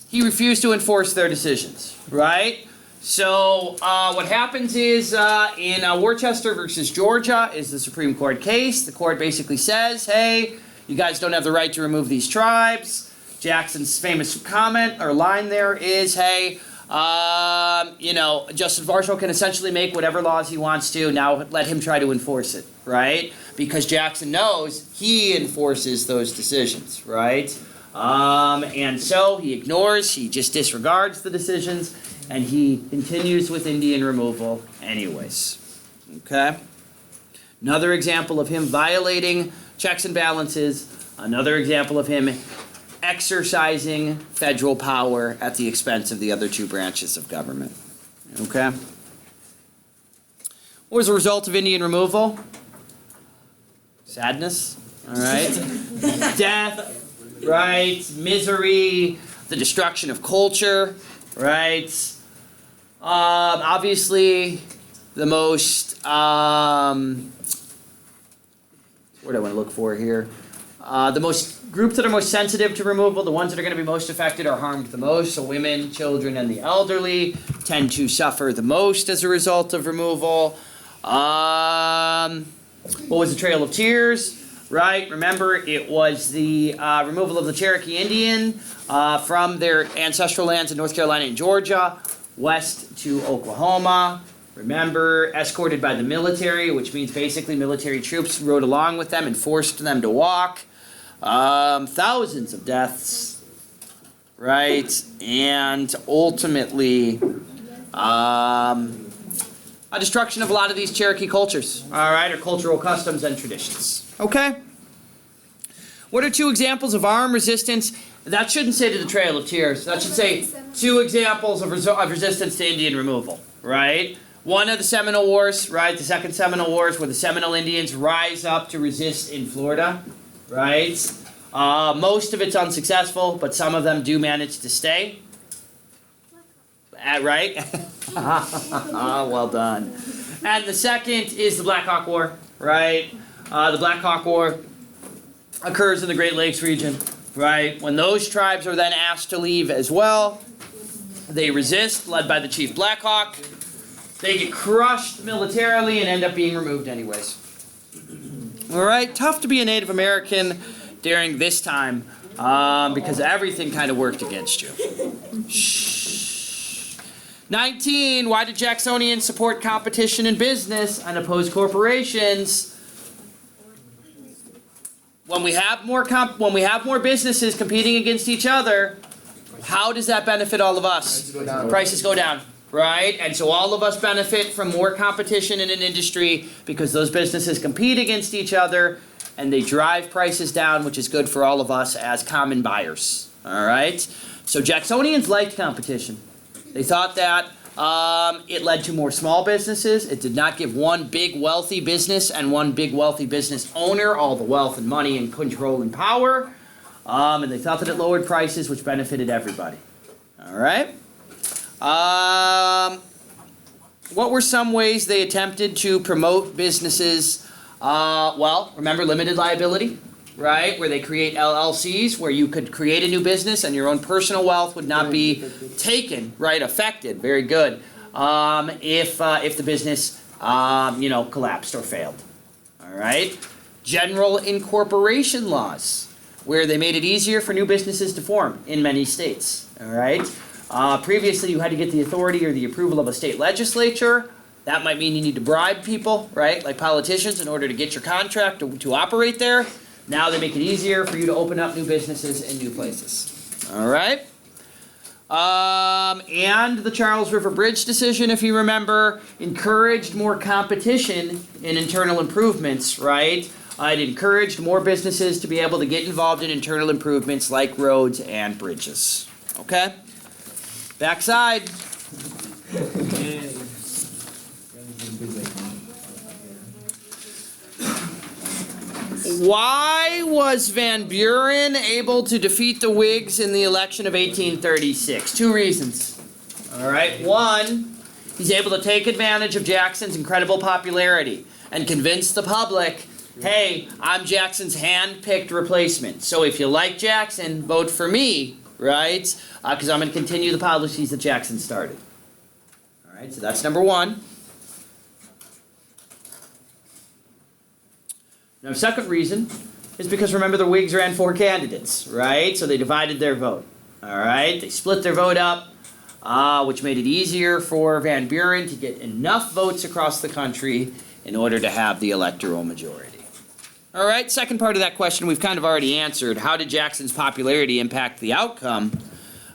He refused to enforce their decisions, right? So what happens is in Worcester versus Georgia is the Supreme Court case. The court basically says, hey, you guys don't have the right to remove these tribes. Jackson's famous comment or line there is, hey, Justice Marshall can essentially make whatever laws he wants to. Now let him try to enforce it, right? Because Jackson knows he enforces those decisions, right? And so he ignores, he just disregards the decisions, and he continues with Indian removal anyways. Okay? Another example of him violating checks and balances, another example of him exercising federal power at the expense of the other two branches of government. Okay? What was the result of Indian removal? Sadness, all right? Death, right? Misery, the destruction of culture, right? Obviously, the most, what do I want to look for here? The groups that are most sensitive to removal, the ones that are going to be most affected, are harmed the most. So women, children, and the elderly tend to suffer the most as a result of removal. What was the Trail of Tears? Right? Remember, it was the removal of the Cherokee Indian from their ancestral lands in North Carolina and Georgia, west to Oklahoma. Remember, escorted by the military, which means basically military troops rode along with them and forced them to walk. Thousands of deaths, right? And ultimately, a destruction of a lot of these Cherokee cultures, all right, or cultural customs and traditions. Okay? What are two examples of armed resistance? That shouldn't say to the Trail of Tears. That should say two examples of resistance to Indian removal, right? One of the Seminole Wars, right? The Second Seminole Wars, where the Seminole Indians rise up to resist in Florida, right? Most of it's unsuccessful, but some of them do manage to stay. Right? Well done. And the second is the Black Hawk War, right? The Black Hawk War occurs in the Great Lakes region, right? When those tribes are then asked to leave as well, they resist, led by the Chief Black Hawk. They get crushed militarily and end up being removed anyways. All right, tough to be a Native American during this time because everything kind of worked against you. Shh. 19, why did Jacksonians support competition in business and oppose corporations? When we have more businesses competing against each other, how does that benefit all of us? Prices go down. Right? And so all of us benefit from more competition in an industry because those businesses compete against each other and they drive prices down, which is good for all of us as common buyers. All right? So Jacksonians liked competition. They thought that it led to more small businesses. It did not give one big wealthy business and one big wealthy business owner all the wealth and money and control and power. And they thought that it lowered prices, which benefited everybody. All right? What were some ways they attempted to promote businesses? Well, remember limited liability, right? Where they create LLCs where you could create a new business and your own personal wealth would not be taken, right, affected. Very good. If the business, collapsed or failed. All right? General incorporation laws where they made it easier for new businesses to form in many states. All right? Previously, you had to get the authority or the approval of a state legislature. That might mean you need to bribe people, right, like politicians, in order to get your contract to operate there. Now they make it easier for you to open up new businesses in new places. All right? And the Charles River Bridge decision, if you remember, encouraged more competition in internal improvements, right? It encouraged more businesses to be able to get involved in internal improvements like roads and bridges. Okay? Backside. Why was Van Buren able to defeat the Whigs in the election of 1836? Two reasons. All right. One, he's able to take advantage of Jackson's incredible popularity and convince the public, hey, I'm Jackson's hand-picked replacement. So if you like Jackson, vote for me, right? Because I'm going to continue the policies that Jackson started. All right, so that's number one. Now, second reason is because, remember, the Whigs ran 4 candidates, right? So they divided their vote, all right? They split their vote up, which made it easier for Van Buren to get enough votes across the country in order to have the electoral majority. All right, second part of that question we've kind of already answered. How did Jackson's popularity impact the outcome?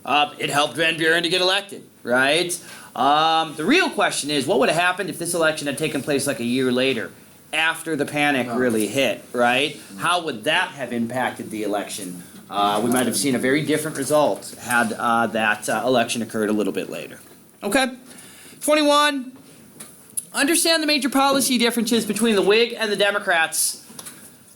It helped Van Buren to get elected, right? The real question is, what would have happened if this election had taken place like a year later, after the panic really hit, right? How would that have impacted the election? We might have seen a very different result had that election occurred a little bit later. Okay? 21. Understand the major policy differences between the Whig and the Democrats.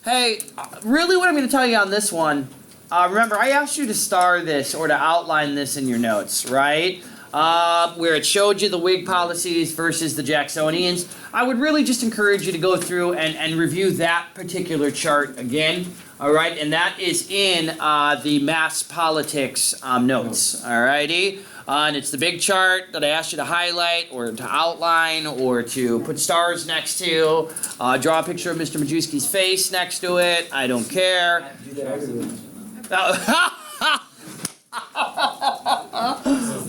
Hey, really what I'm going to tell you on this one, remember I asked you to star this or to outline this in your notes, right? Where it showed you the Whig policies versus the Jacksonians. I would really just encourage you to go through and review that particular chart again, all right? And that is in the mass politics notes, all righty? And it's the big chart that I asked you to highlight or to outline or to put stars next to. Draw a picture of Mr. Majewski's face next to it. I don't care.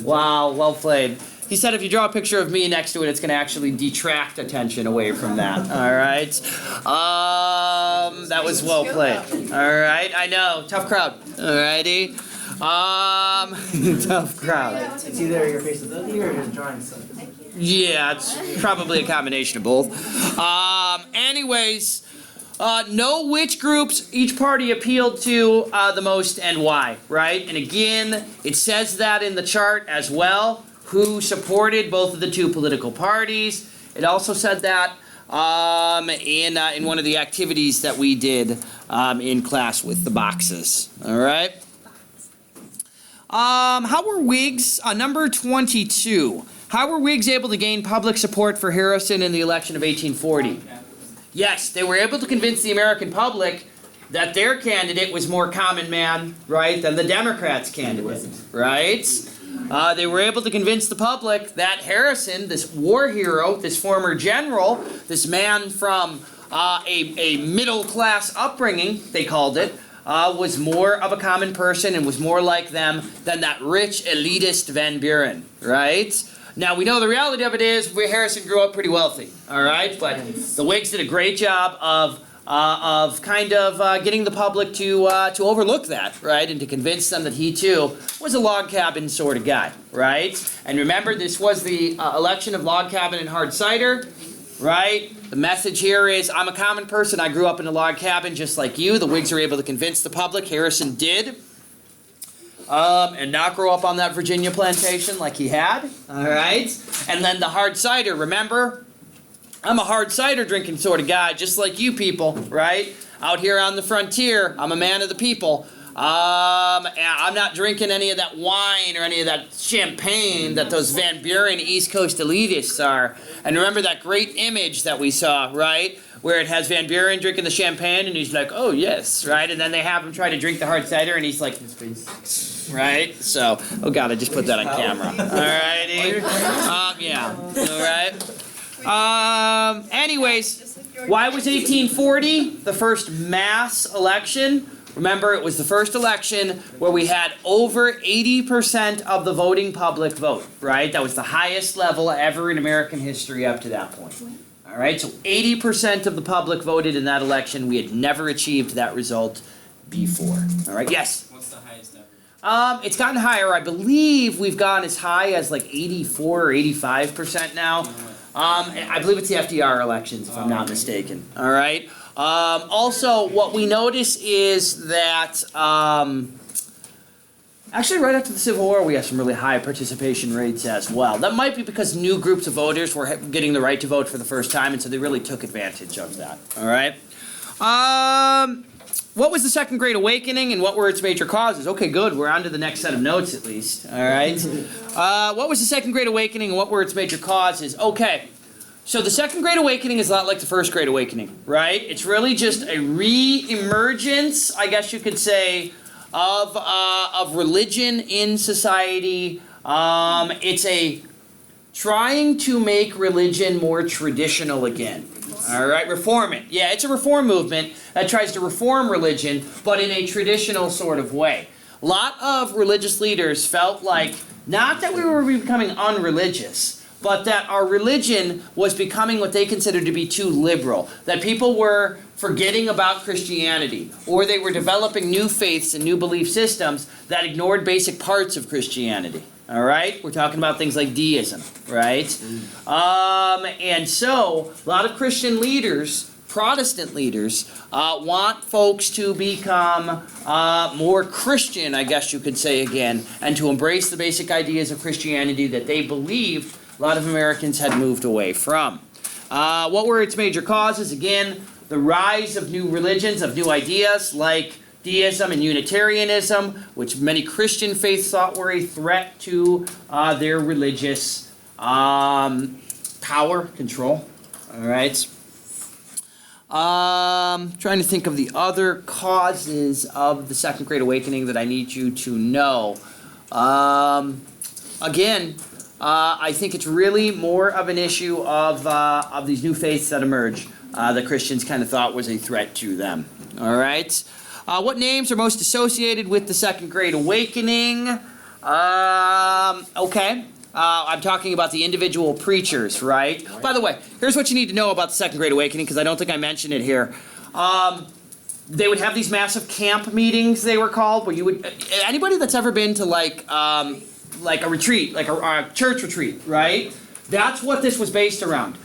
Wow, well played. He said if you draw a picture of me next to it, it's going to actually detract attention away from that. All right. That was well played. All right. I know. Tough crowd. All righty. Tough crowd. It's either your faceability or your drawing something. Yeah, it's probably a combination of both. Anyways, know which groups each party appealed to the most and why, right? And again, it says that in the chart as well, who supported both of the two political parties. It also said that in one of the activities that we did in class with the boxes, all right? How were Whigs, number 22, how were Whigs able to gain public support for Harrison in the election of 1840? Yes, they were able to convince the American public that their candidate was more common man, right, than the Democrats' candidate, right? They were able to convince the public that Harrison, this war hero, this former general, this man from a middle-class upbringing, they called it, was more of a common person and was more like them than that rich elitist Van Buren, right? Now, we know the reality of it is Harrison grew up pretty wealthy, all right? But the Whigs did a great job of getting the public to overlook that, right? And to convince them that he, too, was a log cabin sort of guy, right? And remember, this was the election of log cabin and hard cider, right? The message here is, I'm a common person. I grew up in a log cabin just like you. The Whigs were able to convince the public. Harrison did. And not grow up on that Virginia plantation like he had, all right? And then the hard cider, remember? I'm a hard cider drinking sort of guy, just like you people, right? Out here on the frontier, I'm a man of the people. I'm not drinking any of that wine or any of that champagne that those Van Buren East Coast elitists are. And remember that great image that we saw, right? Where it has Van Buren drinking the champagne and he's like, oh yes, right? And then they have him try to drink the hard cider and he's like, right? So, oh God, I just put that on camera. Alrighty. Yeah, alright. Anyways, why was 1840 the first mass election? Remember, it was the first election where we had over 80% of the voting public vote, right? That was the highest level ever in American history up to that point. All right, so 80% of the public voted in that election. We had never achieved that result before. All right, yes? What's the highest ever? It's gotten higher. I believe we've gone as high as like 84 or 85% now. I believe it's the FDR elections, if I'm not mistaken. All right. Also, what we notice is that actually right after the Civil War, we have some really high participation rates as well. That might be because new groups of voters were getting the right to vote for the first time, and so they really took advantage of that. All right. What was the Second Great Awakening, and what were its major causes? Okay, good. We're on to the next set of notes, at least. All right. What was the Second Great Awakening, and what were its major causes? Okay. So the Second Great Awakening is a lot like the First Great Awakening, right? It's really just a re-emergence, I guess you could say, of religion in society. It's a trying to make religion more traditional again. All right, reform it. Yeah, it's a reform movement that tries to reform religion, but in a traditional sort of way. A lot of religious leaders felt like, not that we were becoming unreligious, but that our religion was becoming what they considered to be too liberal. That people were forgetting about Christianity, or they were developing new faiths and new belief systems that ignored basic parts of Christianity. All right? We're talking about things like deism, right? And so, a lot of Christian leaders, Protestant leaders, want folks to become more Christian, I guess you could say again, and to embrace the basic ideas of Christianity that they believed a lot of Americans had moved away from. What were its major causes? Again, the rise of new religions, of new ideas like deism and Unitarianism, which many Christian faiths thought were a threat to their religious power, control. All right. Trying to think of the other causes of the Second Great Awakening that I need you to know. Again, I think it's really more of an issue of these new faiths that emerge that Christians kind of thought was a threat to them. All right. What names are most associated with the Second Great Awakening? Okay. I'm talking about the individual preachers, right? By the way, here's what you need to know about the Second Great Awakening, because I don't think I mentioned it here. They would have these massive camp meetings, they were called, where you would... Anybody that's ever been to like a retreat, like a church retreat, right? That's what this was based around.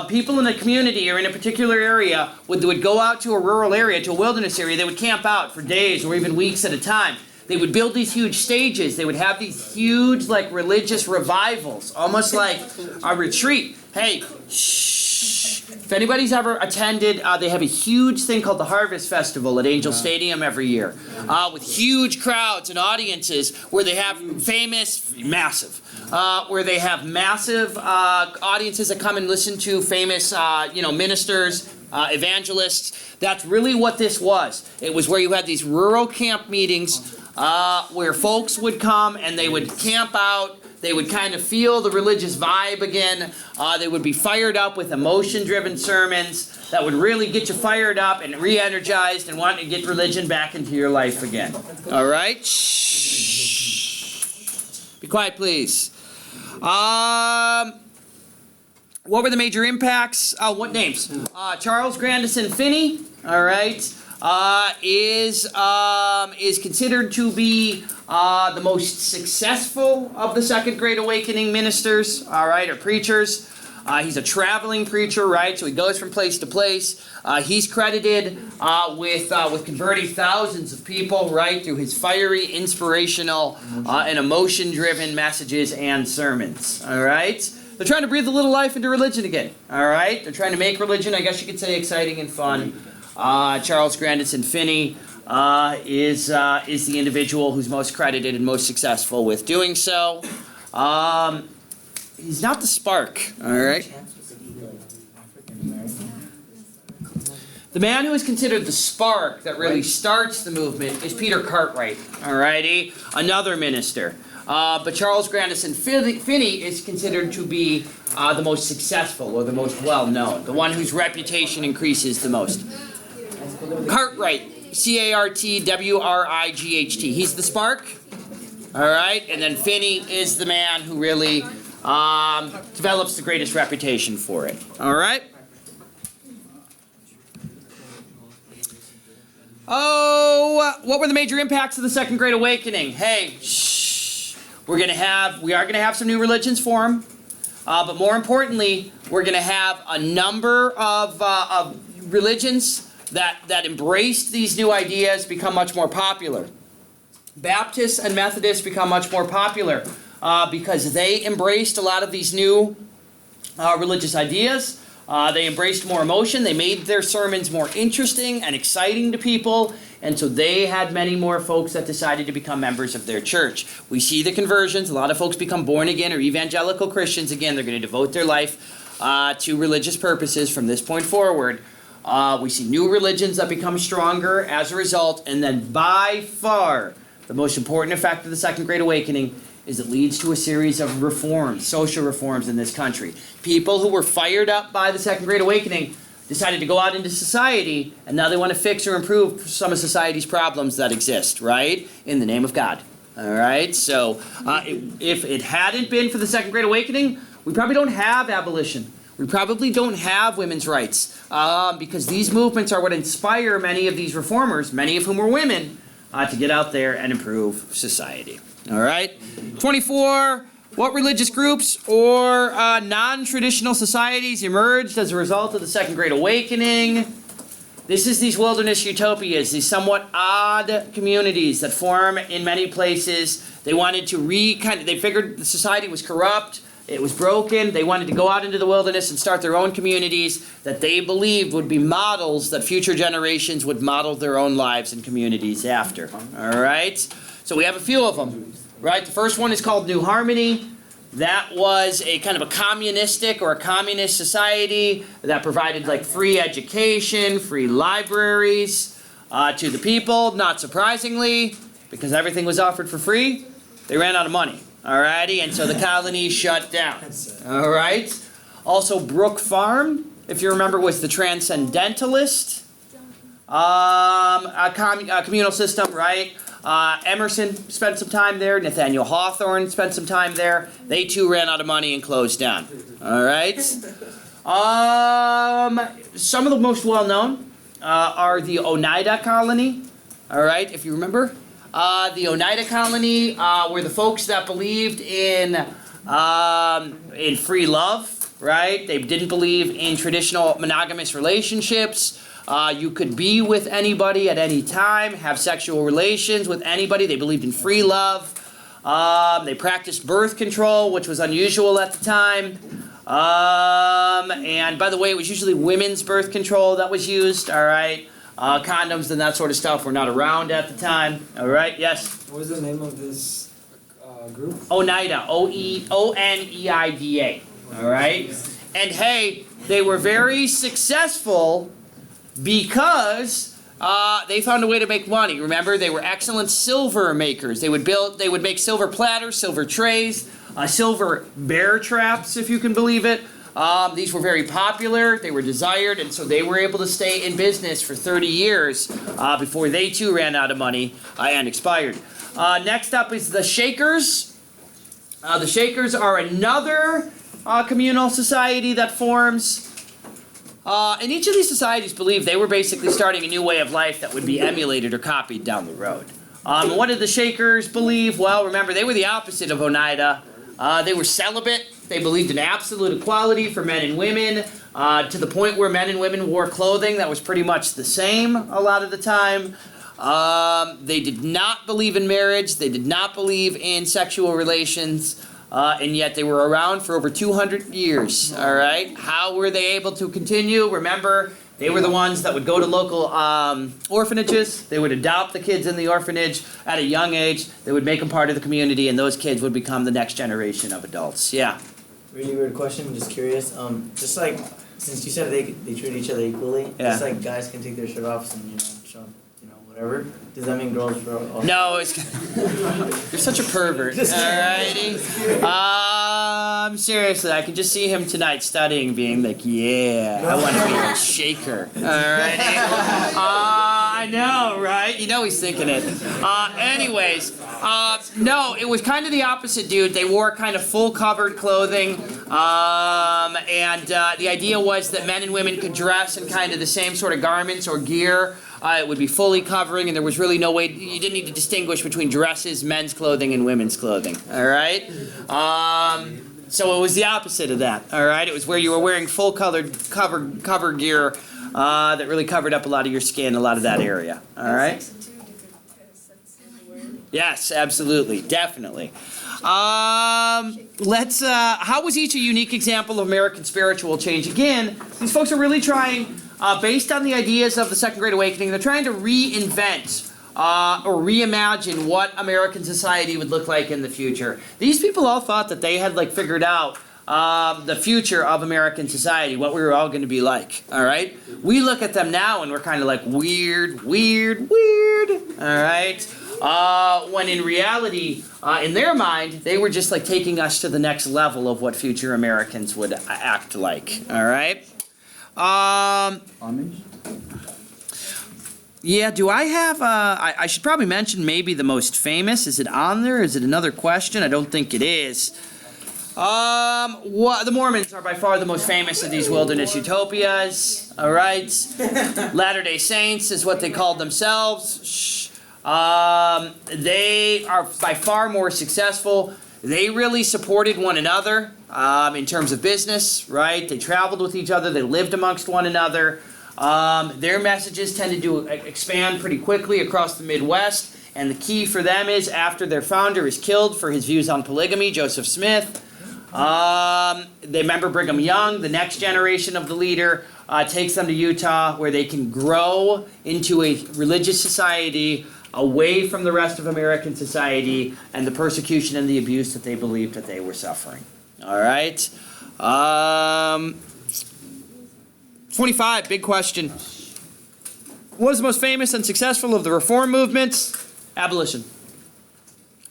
People in the community or in a particular area would go out to a rural area, to a wilderness area. They would camp out for days or even weeks at a time. They would build these huge stages. They would have these huge, like, religious revivals, almost like a retreat. Hey, shh. If anybody's ever attended, they have a huge thing called the Harvest Festival at Angel Stadium every year, with huge crowds and audiences where they have massive audiences that come and listen to famous, ministers, evangelists. That's really what this was. It was where you had these rural camp meetings where folks would come and they would camp out. They would kind of feel the religious vibe again. They would be fired up with emotion-driven sermons that would really get you fired up and re-energized and wanting to get religion back into your life again. All right? Shh. Be quiet, please. What were the major impacts? What names? Charles Grandison Finney, all right, is considered to be the most successful of the Second Great Awakening ministers, all right, or preachers. He's a traveling preacher, right? So he goes from place to place. He's credited with converting thousands of people, right, through his fiery, inspirational, and emotion-driven messages and sermons. All right? They're trying to breathe a little life into religion again. All right? They're trying to make religion, I guess you could say, exciting and fun. Charles Grandison Finney is the individual who's most credited and most successful with doing so. He's not the spark, all right? The man who is considered the spark that really starts the movement is Peter Cartwright, all righty? Another minister. But Charles Grandison Finney is considered to be the most successful or the most well-known, the one whose reputation increases the most. Cartwright Cartwright. He's the spark. All right, and then Finney is the man who really develops the greatest reputation for it. All right. Oh, what were the major impacts of the Second Great Awakening? Hey, shh. We are gonna have some new religions form, but more importantly, we're gonna have a number of religions that embraced these new ideas become much more popular. Baptists and Methodists become much more popular because they embraced a lot of these new religious ideas. They embraced more emotion. They made their sermons more interesting and exciting to people. And so they had many more folks that decided to become members of their church. We see the conversions. A lot of folks become born again or evangelical Christians. Again, they're going to devote their life to religious purposes from this point forward. We see new religions that become stronger as a result. And then by far, the most important effect of the Second Great Awakening is it leads to a series of reforms, social reforms in this country. People who were fired up by the Second Great Awakening decided to go out into society, and now they want to fix or improve some of society's problems that exist, right? In the name of God. All right? So if it hadn't been for the Second Great Awakening, we probably don't have abolition. We probably don't have women's rights because these movements are what inspire many of these reformers, many of whom were women, to get out there and improve society. All right? 24, what religious groups or non-traditional societies emerged as a result of the Second Great Awakening? This is these wilderness utopias, these somewhat odd communities that form in many places. They wanted to they figured the society was corrupt, it was broken. They wanted to go out into the wilderness and start their own communities that they believed would be models that future generations would model their own lives and communities after. All right? So we have a few of them, right? The first one is called New Harmony. That was a kind of a communistic or a communist society that provided like free education, free libraries to the people. Not surprisingly, because everything was offered for free, they ran out of money. Alrighty, and so the colony shut down. Alright. Also, Brook Farm, if you remember, was the transcendentalist communal system, right? Emerson spent some time there. Nathaniel Hawthorne spent some time there. They too ran out of money and closed down. Alright. Some of the most well-known are the Oneida Colony. Alright, if you remember. The Oneida Colony were the folks that believed in free love, right? They didn't believe in traditional monogamous relationships. You could be with anybody at any time, have sexual relations with anybody. They believed in free love. They practiced birth control, which was unusual at the time. And by the way, it was usually women's birth control that was used, all right? Condoms and that sort of stuff were not around at the time. All right, yes? What was the name of this group? Oneida, Oneida. All right? And hey, they were very successful because they found a way to make money. Remember, they were excellent silver makers. They would make silver platters, silver trays, silver bear traps, if you can believe it. These were very popular, they were desired, and so they were able to stay in business for 30 years before they too ran out of money and expired. Next up is the Shakers. The Shakers are another communal society that forms. And each of these societies believed they were basically starting a new way of life that would be emulated or copied down the road. What did the Shakers believe? Well, remember, they were the opposite of Oneida. They were celibate. They believed in absolute equality for men and women, to the point where men and women wore clothing that was pretty much the same a lot of the time. They did not believe in marriage. They did not believe in sexual relations. And yet they were around for over 200 years, all right? How were they able to continue? Remember, they were the ones that would go to local orphanages. They would adopt the kids in the orphanage at a young age. They would make them part of the community, and those kids would become the next generation of adults. Yeah? Really weird question, just curious. Just like, since you said they treat each other equally, Yeah. just like guys can take their shirt off and, show, whatever. Does that mean girls are also? No, it's... You're such a pervert, alrighty? Seriously, I can just see him tonight studying, being like, yeah, I want to be a shaker, alrighty? I know, right? You know he's thinking it. No, it was kind of the opposite, dude. They wore kind of full covered clothing, and the idea was that men and women could dress in kind of the same sort of garments or gear. It would be fully covering, and there was really no way, you didn't need to distinguish between dresses, men's clothing, and women's clothing, all right? So it was the opposite of that, all right? It was where you were wearing full cover gear that really covered up a lot of your skin, a lot of that area, all right? Section 2, you could sense in the word. Yes, absolutely, definitely. How was each a unique example of American spiritual change? Again, these folks are really trying, based on the ideas of the Second Great Awakening, they're trying to reinvent or reimagine what American society would look like in the future. These people all thought that they had figured out the future of American society, what we were all going to be like, all right? We look at them now and we're kind of like, weird, all right? When in reality, in their mind, they were just taking us to the next level of what future Americans would act like, all right? Amish? Yeah, do I have, I should probably mention maybe the most famous. Is it on there? Is it another question? I don't think it is. The Mormons are by far the most famous of these wilderness utopias, all right? Latter-day Saints is what they called themselves. Shh. They are by far more successful. They really supported one another in terms of business, right? They traveled with each other. They lived amongst one another. Their messages tended to expand pretty quickly across the Midwest. And the key for them is after their founder is killed for his views on polygamy, Joseph Smith, they remember Brigham Young, the next generation of the leader, takes them to Utah where they can grow into a religious society away from the rest of American society and the persecution and the abuse that they believed that they were suffering. All right. 25, big question. What is the most famous and successful of the reform movements? Abolition.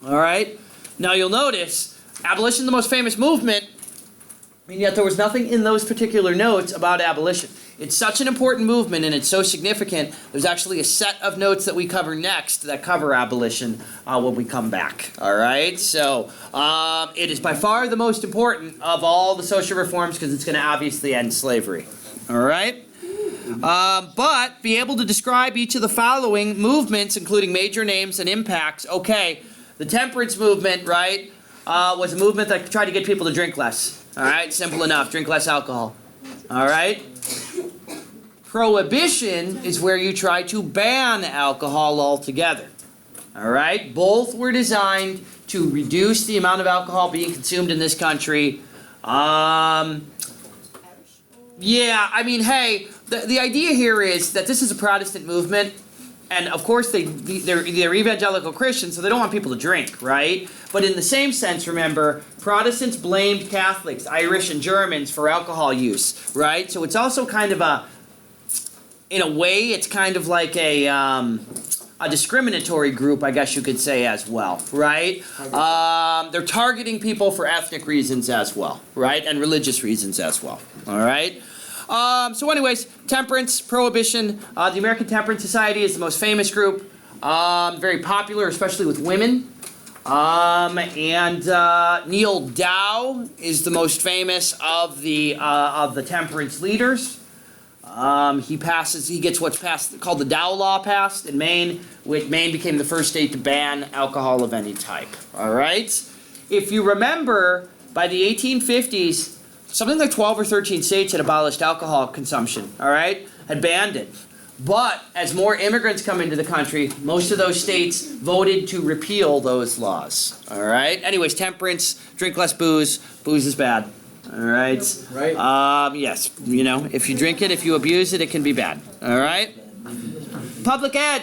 All right. Now you'll notice, abolition, the most famous movement, and yet there was nothing in those particular notes about abolition. It's such an important movement and it's so significant, there's actually a set of notes that we cover next that cover abolition when we come back. All right? So it is by far the most important of all the social reforms because it's going to obviously end slavery. All right? But be able to describe each of the following movements, including major names and impacts. Okay, the temperance movement, right, was a movement that tried to get people to drink less. All right, simple enough, drink less alcohol. All right? Prohibition is where you try to ban alcohol altogether. All right? Both were designed to reduce the amount of alcohol being consumed in this country. Yeah, I mean, hey, the idea here is that this is a Protestant movement, and of course they're evangelical Christians, so they don't want people to drink, right? But in the same sense, remember, Protestants blamed Catholics, Irish and Germans for alcohol use, right? So it's also kind of in a way, it's kind of like a discriminatory group, I guess you could say, as well, right? They're targeting people for ethnic reasons as well, right? And religious reasons as well, all right? So anyways, temperance, prohibition. The American Temperance Society is the most famous group, very popular, especially with women. Neil Dow is the most famous of the temperance leaders. He gets what's called the Dow Law passed in Maine, which Maine became the first state to ban alcohol of any type. All right? If you remember, by the 1850s, something like 12 or 13 states had abolished alcohol consumption, all right? Had banned it. But as more immigrants come into the country, most of those states voted to repeal those laws, all right? Anyways, temperance, drink less booze. Booze is bad. All right. Right. Yes. You know, if you drink it, if you abuse it, it can be bad. All right. Public ed.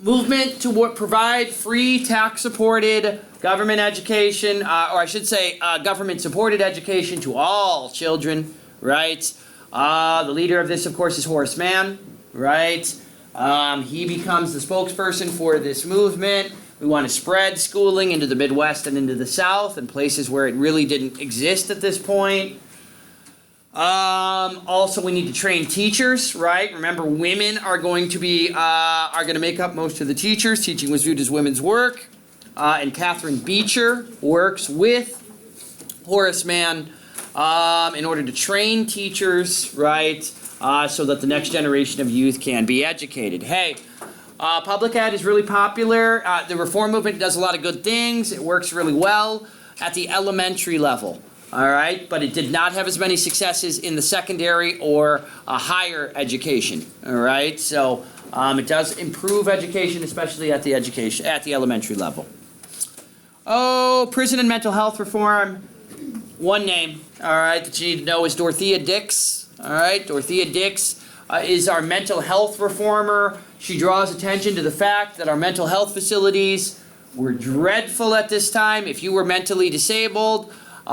Movement to provide free, tax-supported government education, or I should say, government-supported education to all children. Right. The leader of this, of course, is Horace Mann. Right. He becomes the spokesperson for this movement. We want to spread schooling into the Midwest and into the South and places where it really didn't exist at this point. Also, we need to train teachers, right? Remember, women are going to make up most of the teachers. Teaching was viewed as women's work. And Catherine Beecher works with Horace Mann in order to train teachers, right? So that the next generation of youth can be educated. Hey, public ed is really popular. The reform movement does a lot of good things. It works really well at the elementary level. All right, but it did not have as many successes in the secondary or higher education. All right, so it does improve education, especially at the elementary level. Oh, prison and mental health reform. One name, all right, that you need to know is Dorothea Dix. All right, Dorothea Dix is our mental health reformer. She draws attention to the fact that our mental health facilities were dreadful at this time. If you were mentally disabled, you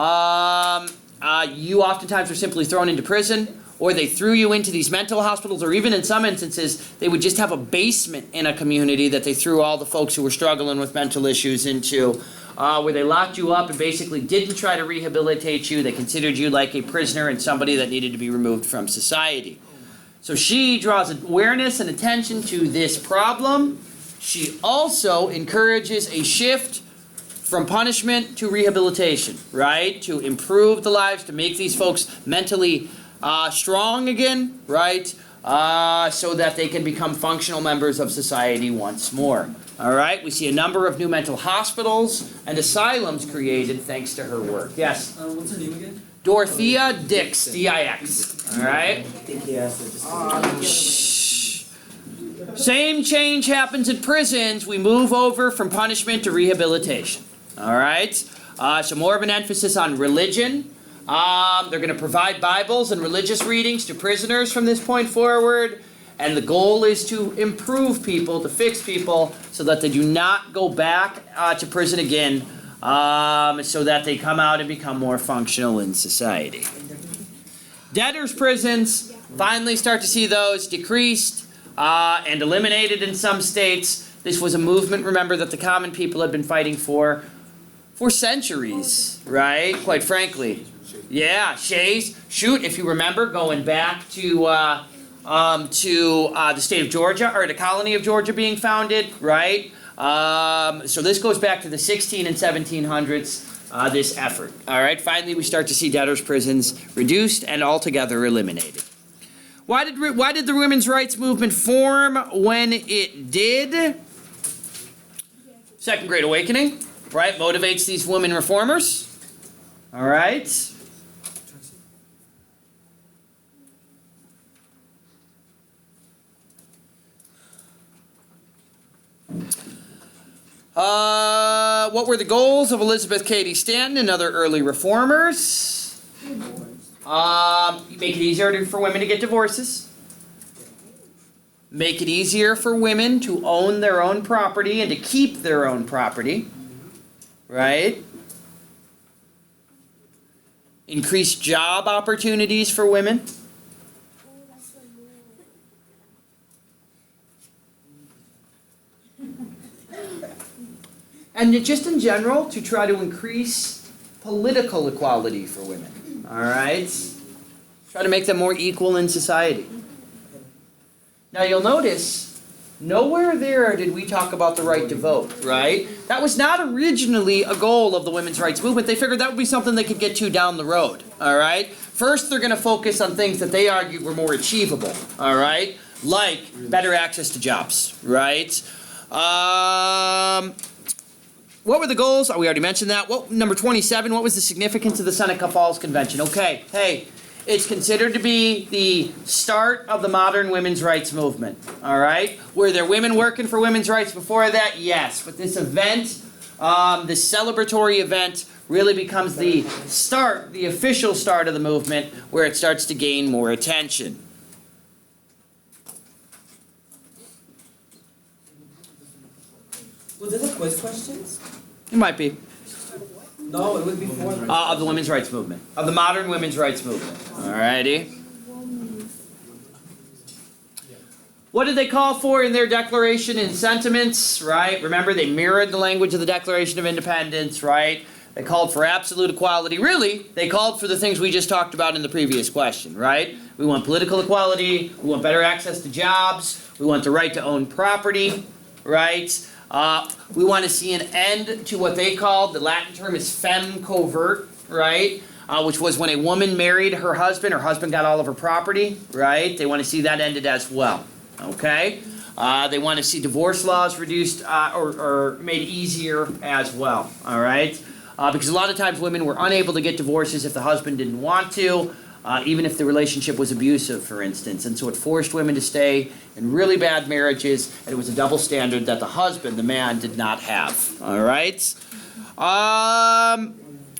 oftentimes were simply thrown into prison, or they threw you into these mental hospitals, or even in some instances, they would just have a basement in a community that they threw all the folks who were struggling with mental issues into, where they locked you up and basically didn't try to rehabilitate you. They considered you like a prisoner and somebody that needed to be removed from society. So she draws awareness and attention to this problem. She also encourages a shift from punishment to rehabilitation, right? To improve the lives, to make these folks mentally strong again, right? So that they can become functional members of society once more. All right, we see a number of new mental hospitals and asylums created thanks to her work. Yes? What's her name again? Dorothea Dix, D-I-X. All right? I think he asked her just. Same change happens in prisons. We move over from punishment to rehabilitation. All right? So more of an emphasis on religion. They're going to provide Bibles and religious readings to prisoners from this point forward. And the goal is to improve people, to fix people, so that they do not go back to prison again, so that they come out and become more functional in society. Debtors' prisons, finally start to see those decreased and eliminated in some states. This was a movement, remember, that the common people had been fighting for centuries, right? Quite frankly. Yeah, Shays. Shoot, if you remember, going back to the state of Georgia, or the colony of Georgia being founded, right? So this goes back to the 16 and 1700s, this effort. All right, finally we start to see debtors' prisons reduced and altogether eliminated. Why did the women's rights movement form when it did? Second Great Awakening, right? Motivates these women reformers. All right. What were the goals of Elizabeth Cady Stanton and other early reformers? Make it easier for women to get divorces. Make it easier for women to own their own property and to keep their own property. Right? Increase job opportunities for women. And just in general, to try to increase political equality for women. All right? Try to make them more equal in society. Now you'll notice, nowhere there did we talk about the right to vote, right? That was not originally a goal of the women's rights movement. They figured that would be something they could get to down the road, all right? First, they're going to focus on things that they argued were more achievable, all right? Like better access to jobs, right? What were the goals? Oh, we already mentioned that. Number 27, what was the significance of the Seneca Falls Convention? Okay, hey, it's considered to be the start of the modern women's rights movement, all right? Were there women working for women's rights before that? Yes, but this event, this celebratory event, really becomes the start, the official start of the movement, where it starts to gain more attention. Was this a quiz questions? It might be. No, it was before. Of the women's rights movement. Of the modern women's rights movement. Alrighty. What did they call for in their declaration and sentiments, right? Remember, they mirrored the language of the Declaration of Independence, right? They called for absolute equality. Really, they called for the things we just talked about in the previous question, right? We want political equality. We want better access to jobs. We want the right to own property, right? We want to see an end to what they called, the Latin term is femme covert, right? Which was when a woman married her husband got all of her property, right? They want to see that ended as well, okay? They want to see divorce laws reduced or made easier as well, all right? Because a lot of times women were unable to get divorces if the husband didn't want to, even if the relationship was abusive, for instance. And so it forced women to stay in really bad marriages, and it was a double standard that the husband, the man, did not have, all right?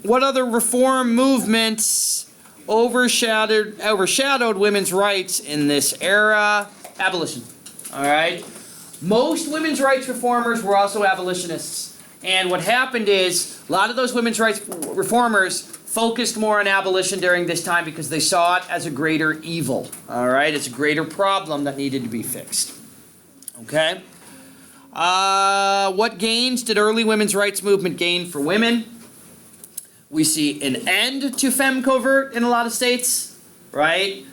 What other reform movements overshadowed women's rights in this era? Abolition. All right? Most women's rights reformers were also abolitionists. And what happened is, a lot of those women's rights reformers focused more on abolition during this time because they saw it as a greater evil. All right? It's a greater problem that needed to be fixed. Okay? What gains did early women's rights movement gain for women? We see an end to femme covert in a lot of states, right?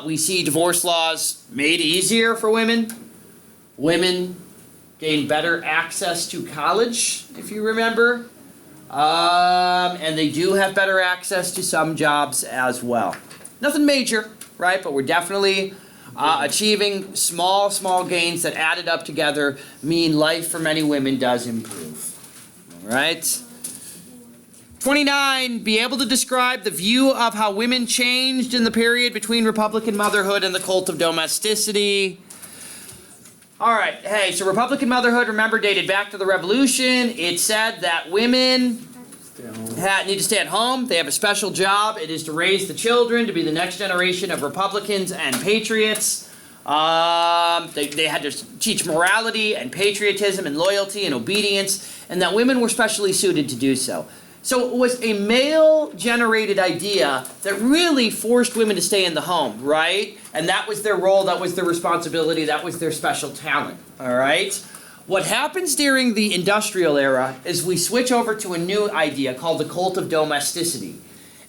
We see divorce laws made easier for women. Women gain better access to college, if you remember. And they do have better access to some jobs as well. Nothing major, right? But we're definitely achieving small gains that added up together mean life for many women does improve. All right? 29, be able to describe the view of how women changed in the period between Republican motherhood and the cult of domesticity. All right, hey, so Republican motherhood, remember, dated back to the Revolution. It said that women need to stay at home. They have a special job. It is to raise the children, to be the next generation of Republicans and patriots. They had to teach morality and patriotism and loyalty and obedience, and that women were specially suited to do so. So it was a male-generated idea that really forced women to stay in the home, right? And that was their role, that was their responsibility, that was their special talent, all right? What happens during the industrial era is we switch over to a new idea called the cult of domesticity.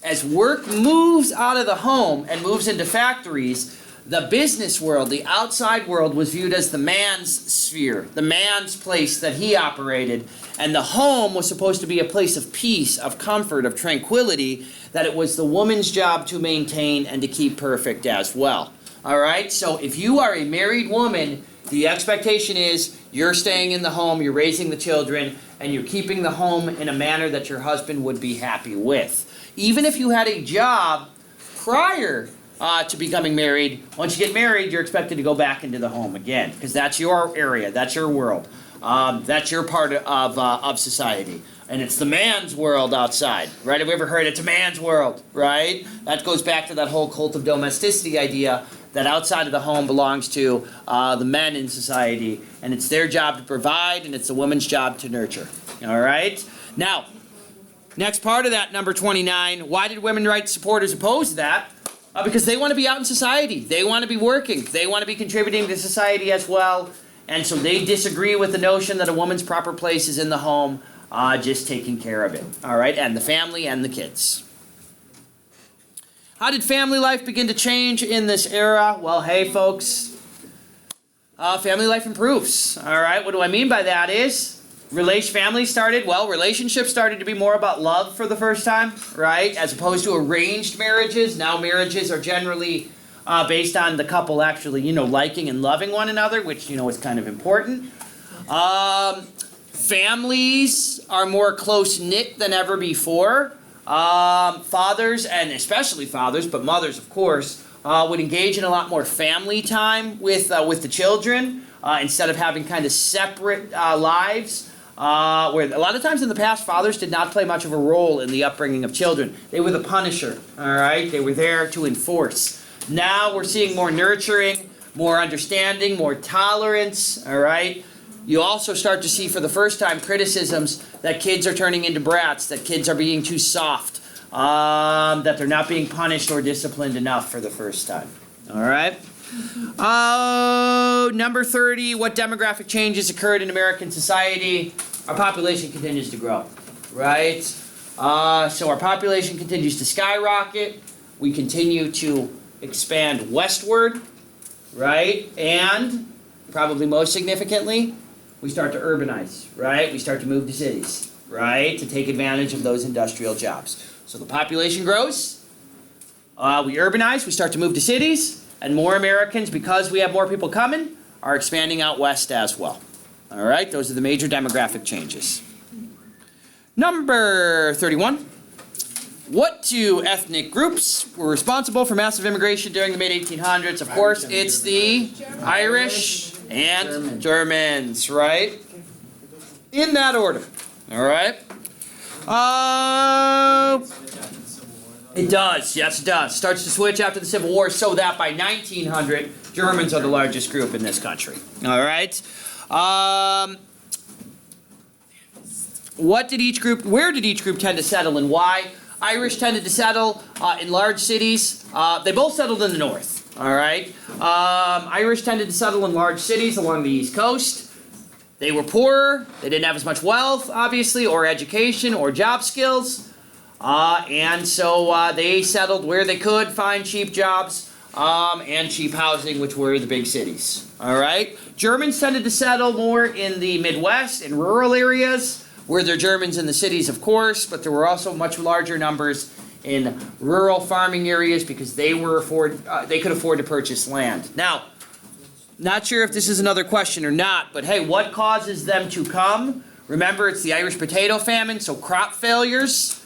As work moves out of the home and moves into factories, the business world, the outside world, was viewed as the man's sphere, the man's place that he operated. And the home was supposed to be a place of peace, of comfort, of tranquility, that it was the woman's job to maintain and to keep perfect as well. All right? So if you are a married woman, the expectation is you're staying in the home, you're raising the children, and you're keeping the home in a manner that your husband would be happy with. Even if you had a job prior to becoming married, once you get married, you're expected to go back into the home again, because that's your area, that's your world, that's your part of society. And it's the man's world outside, right? Have you ever heard it's a man's world, right? That goes back to that whole cult of domesticity idea that outside of the home belongs to the men in society, and it's their job to provide, and it's the woman's job to nurture, all right? Now, next part of that, number 29, why did women's rights supporters oppose that? Because they want to be out in society. They want to be working. They want to be contributing to society as well. And so they disagree with the notion that a woman's proper place is in the home, just taking care of it. All right? And the family and the kids. How did family life begin to change in this era? Well, hey, folks. Family life improves. All right? What do I mean by that is relationships started to be more about love for the first time, right? As opposed to arranged marriages. Now marriages are generally based on the couple actually, liking and loving one another, which, is kind of important. Families are more close-knit than ever before. Fathers, and especially fathers, but mothers, of course, would engage in a lot more family time with the children instead of having kind of separate lives. Where a lot of times in the past, fathers did not play much of a role in the upbringing of children. They were the punisher, all right? They were there to enforce. Now we're seeing more nurturing, more understanding, more tolerance, all right? You also start to see for the first time criticisms that kids are turning into brats, that kids are being too soft, that they're not being punished or disciplined enough for the first time, all right? Number 30, what demographic changes occurred in American society? Our population continues to grow. right? So our population continues to skyrocket. We continue to expand westward, right? And probably most significantly, we start to urbanize, right? We start to move to cities, right? To take advantage of those industrial jobs. So the population grows, we urbanize, we start to move to cities, and more Americans, because we have more people coming, are expanding out west as well. All right, those are the major demographic changes. Number 31. What two ethnic groups were responsible for massive immigration during the mid-1800s? Of course, it's the Irish and Germans, right? In that order. All right. It does. Yes, it does. Starts to switch after the Civil War, so that by 1900, Germans are the largest group in this country. All right. Where did each group tend to settle and why? Irish tended to settle in large cities. They both settled in the north, all right? Irish tended to settle in large cities along the East Coast. They were poorer. They didn't have as much wealth, obviously, or education or job skills. And so they settled where they could find cheap jobs and cheap housing, which were the big cities, all right? Germans tended to settle more in the Midwest, in rural areas, where there are Germans in the cities, of course, but there were also much larger numbers in rural farming areas because they could afford to purchase land. Now, not sure if this is another question or not, but hey, what causes them to come? Remember, it's the Irish potato famine, so crop failures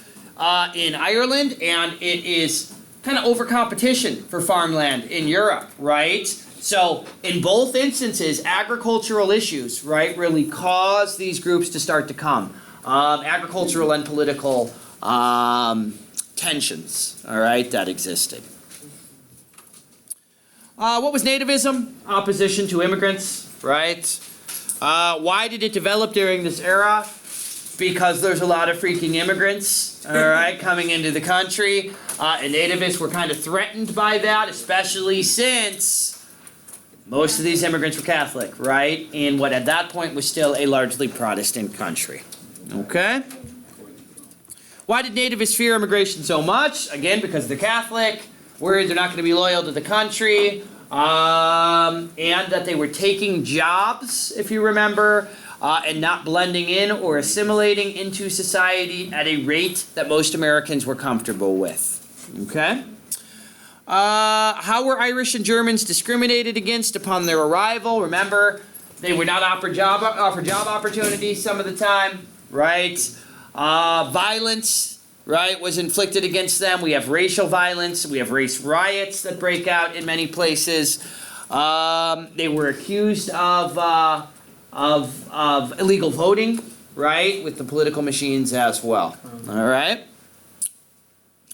in Ireland, and it is kind of over competition for farmland in Europe, right? So in both instances, agricultural issues, right, really cause these groups to start to come. Agricultural and political tensions, all right, that existed. What was nativism? Opposition to immigrants, right? Why did it develop during this era? Because there's a lot of freaking immigrants, all right, coming into the country. And nativists were kind of threatened by that, especially since most of these immigrants were Catholic, right? In what at that point was still a largely Protestant country. Okay? Why did nativists fear immigration so much? Again, because they're Catholic, worried they're not going to be loyal to the country, and that they were taking jobs, if you remember, and not blending in or assimilating into society at a rate that most Americans were comfortable with. Okay? How were Irish and Germans discriminated against upon their arrival? Remember, they were not offered job opportunities some of the time, right? Violence, right, was inflicted against them. We have racial violence. We have race riots that break out in many places. They were accused of illegal voting, right, with the political machines as well. All right?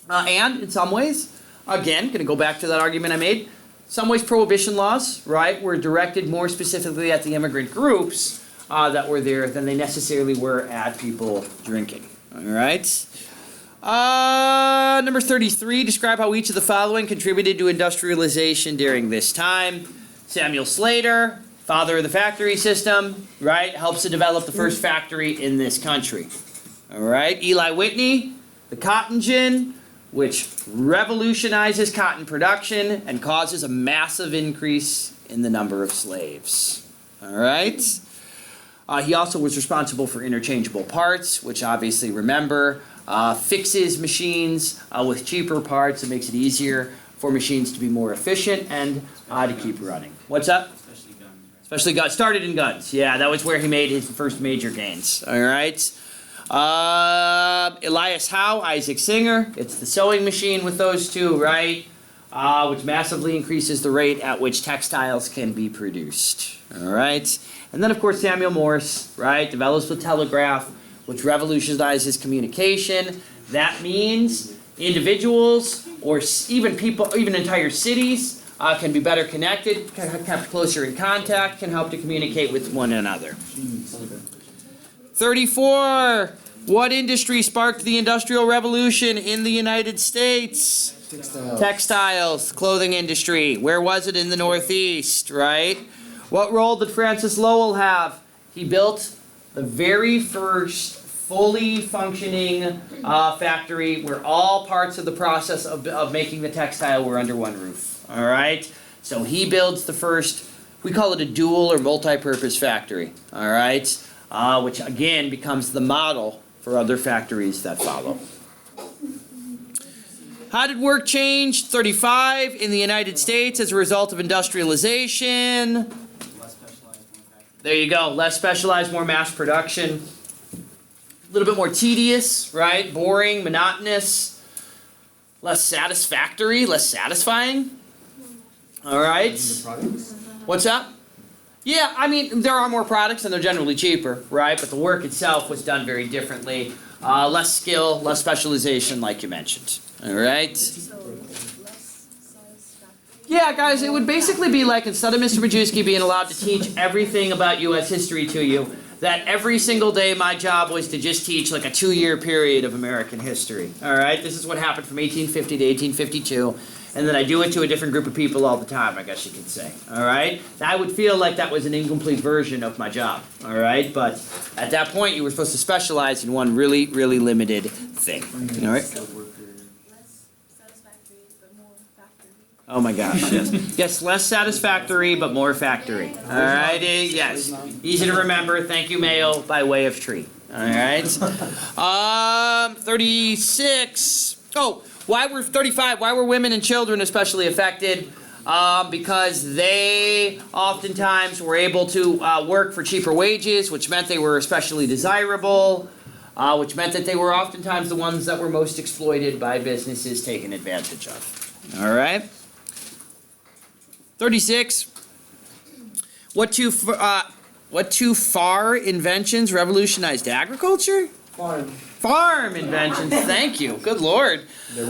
And in some ways, again, going to go back to that argument I made. Some ways prohibition laws, right, were directed more specifically at the immigrant groups that were there than they necessarily were at people drinking. All right. Number 33, describe how each of the following contributed to industrialization during this time. Samuel Slater, father of the factory system, right, helps to develop the first factory in this country. All right. Eli Whitney, the cotton gin, which revolutionizes cotton production and causes a massive increase in the number of slaves. All right? He also was responsible for interchangeable parts, which obviously, remember, fixes machines with cheaper parts. It makes it easier for machines to be more efficient and to keep running. What's up? Especially guns, right? Especially guns. Started in guns. Yeah, that was where he made his first major gains. All right? Elias Howe, Isaac Singer. It's the sewing machine with those two, right? Which massively increases the rate at which textiles can be produced. All right? And then, of course, Samuel Morse, right? Develops the telegraph, which revolutionizes communication. That means individuals or even people, even entire cities can be better connected, kept closer in contact, can help to communicate with one another. 34. What industry sparked the Industrial Revolution in the United States? Textiles, clothing industry. Where was it? In the Northeast, right? What role did Francis Lowell have? He built the very first fully functioning factory where all parts of the process of making the textile were under one roof. All right? So he builds the first, we call it a dual or multi-purpose factory. All right? Which again becomes the model for other factories that follow. How did work change? 35 in the United States as a result of industrialization. Less specialized, more factory. There you go. Less specialized, more mass production. A little bit more tedious, right? Boring, monotonous. Less satisfactory, less satisfying. All right. The products? What's up? Yeah, I mean, there are more products and they're generally cheaper, right? But the work itself was done very differently. Less skill, less specialization, like you mentioned. All right. So, less satisfactory. Yeah, guys, it would basically be like instead of Mr. Majewski being allowed to teach everything about U.S. history to you, that every single day my job was to just teach like a 2-year period of American history. All right? This is what happened from 1850 to 1852. And then I do it to a different group of people all the time, I guess you could say. All right? I would feel like that was an incomplete version of my job. All right? But at that point, you were supposed to specialize in one really, really limited thing. All right? Less satisfactory, but more factory. Oh my gosh, yes. Yes, less satisfactory, but more factory. All righty, yes. Easy to remember. Thank you, Mayo, by way of tree. All right. 36. Oh, why were 35? Why were women and children especially affected? Because they oftentimes were able to work for cheaper wages, which meant they were especially desirable, which meant that they were oftentimes the ones that were most exploited by businesses taken advantage of. All right. 36. What two far inventions revolutionized agriculture? Farm inventions. Thank you. Good Lord. The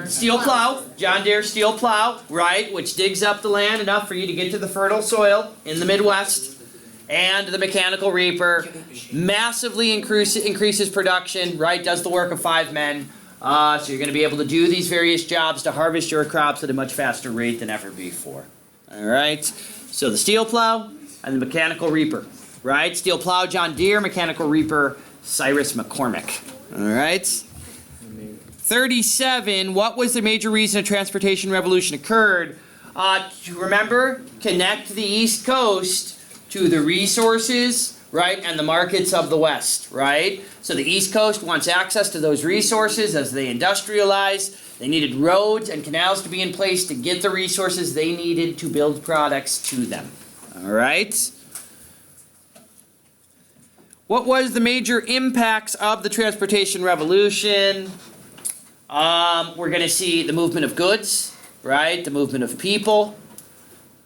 steel plow, John Deere steel plow, right, which digs up the land enough for you to get to the fertile soil in the Midwest, and the mechanical reaper massively increases production, right, does the work of 5 men. So you're going to be able to do these various jobs to harvest your crops at a much faster rate than ever before. All right. So the steel plow and the mechanical reaper, right? Steel plow, John Deere. Mechanical reaper, Cyrus McCormick. All right. 37. What was the major reason a transportation revolution occurred? Do you remember? Connect the East Coast to the resources, right, and the markets of the West, right? So the East Coast wants access to those resources as they industrialize. They needed roads and canals to be in place to get the resources they needed to build products to them. All right? What was the major impacts of the transportation revolution? We're going to see the movement of goods, right? The movement of people,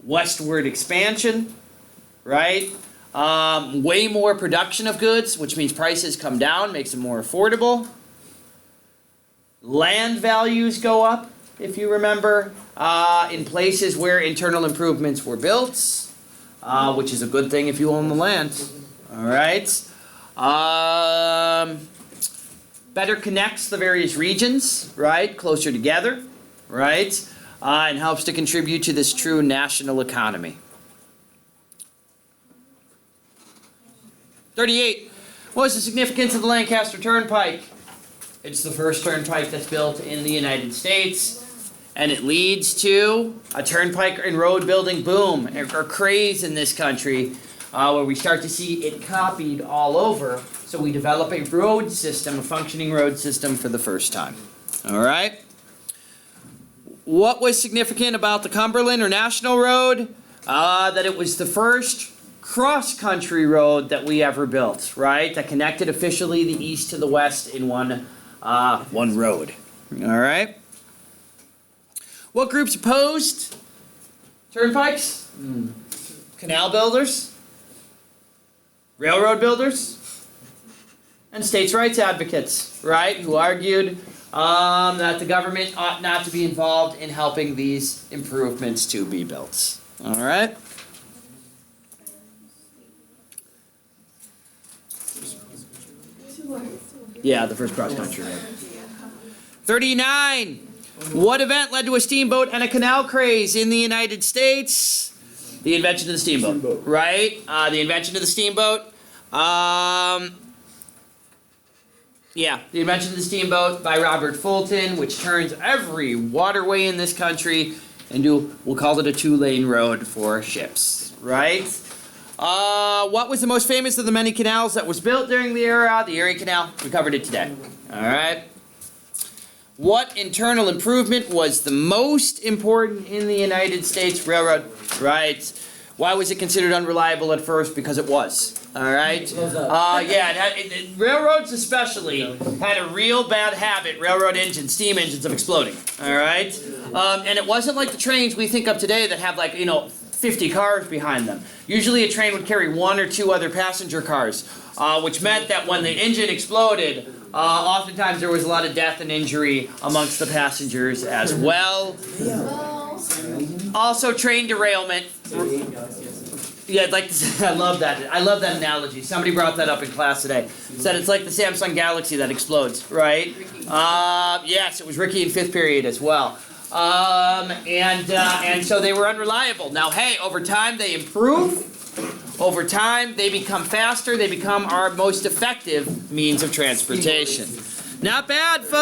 westward expansion, right? Way more production of goods, which means prices come down, makes them more affordable. Land values go up, if you remember, in places where internal improvements were built, which is a good thing if you own the land. All right. Better connects the various regions, right, closer together, right, and helps to contribute to this true national economy. 38. What is the significance of the Lancaster Turnpike? It's the first turnpike that's built in the United States, and it leads to a turnpike and road building boom or craze in this country, where we start to see it copied all over. So we develop a road system, a functioning road system for the first time. All right? What was significant about the Cumberland or National Road? That it was the first cross-country road that we ever built, right? That connected officially the east to the west in one road. All right? What groups opposed turnpikes? Canal builders, railroad builders, and states' rights advocates, right? Who argued that the government ought not to be involved in helping these improvements to be built. All right? Yeah, the first cross-country road. 39. What event led to a steamboat and a canal craze in the United States? The invention of the steamboat, right? The invention of the steamboat. Yeah, the invention of the steamboat by Robert Fulton, which turns every waterway in this country into, we'll call it a 2-lane road for ships, right? What was the most famous of the many canals that was built during the era? The Erie Canal. We covered it today. All right. What internal improvement was the most important in the United States Railroad? Right. Why was it considered unreliable at first? Because it was. All right. Railroads especially had a real bad habit, railroad engines, steam engines, of exploding. All right. And it wasn't like the trains we think of today that have 50 cars behind them. Usually a train would carry 1 or 2 other passenger cars, which meant that when the engine exploded, oftentimes there was a lot of death and injury amongst the passengers as well. Also train derailment. Yeah, I love that. I love that analogy. Somebody brought that up in class today. Said it's like the Samsung Galaxy that explodes, right? Yes, it was Ricky in 5th period as well. And so they were unreliable. Now, hey, over time they improve. Over time they become faster. They become our most effective means of transportation. Not bad, folks.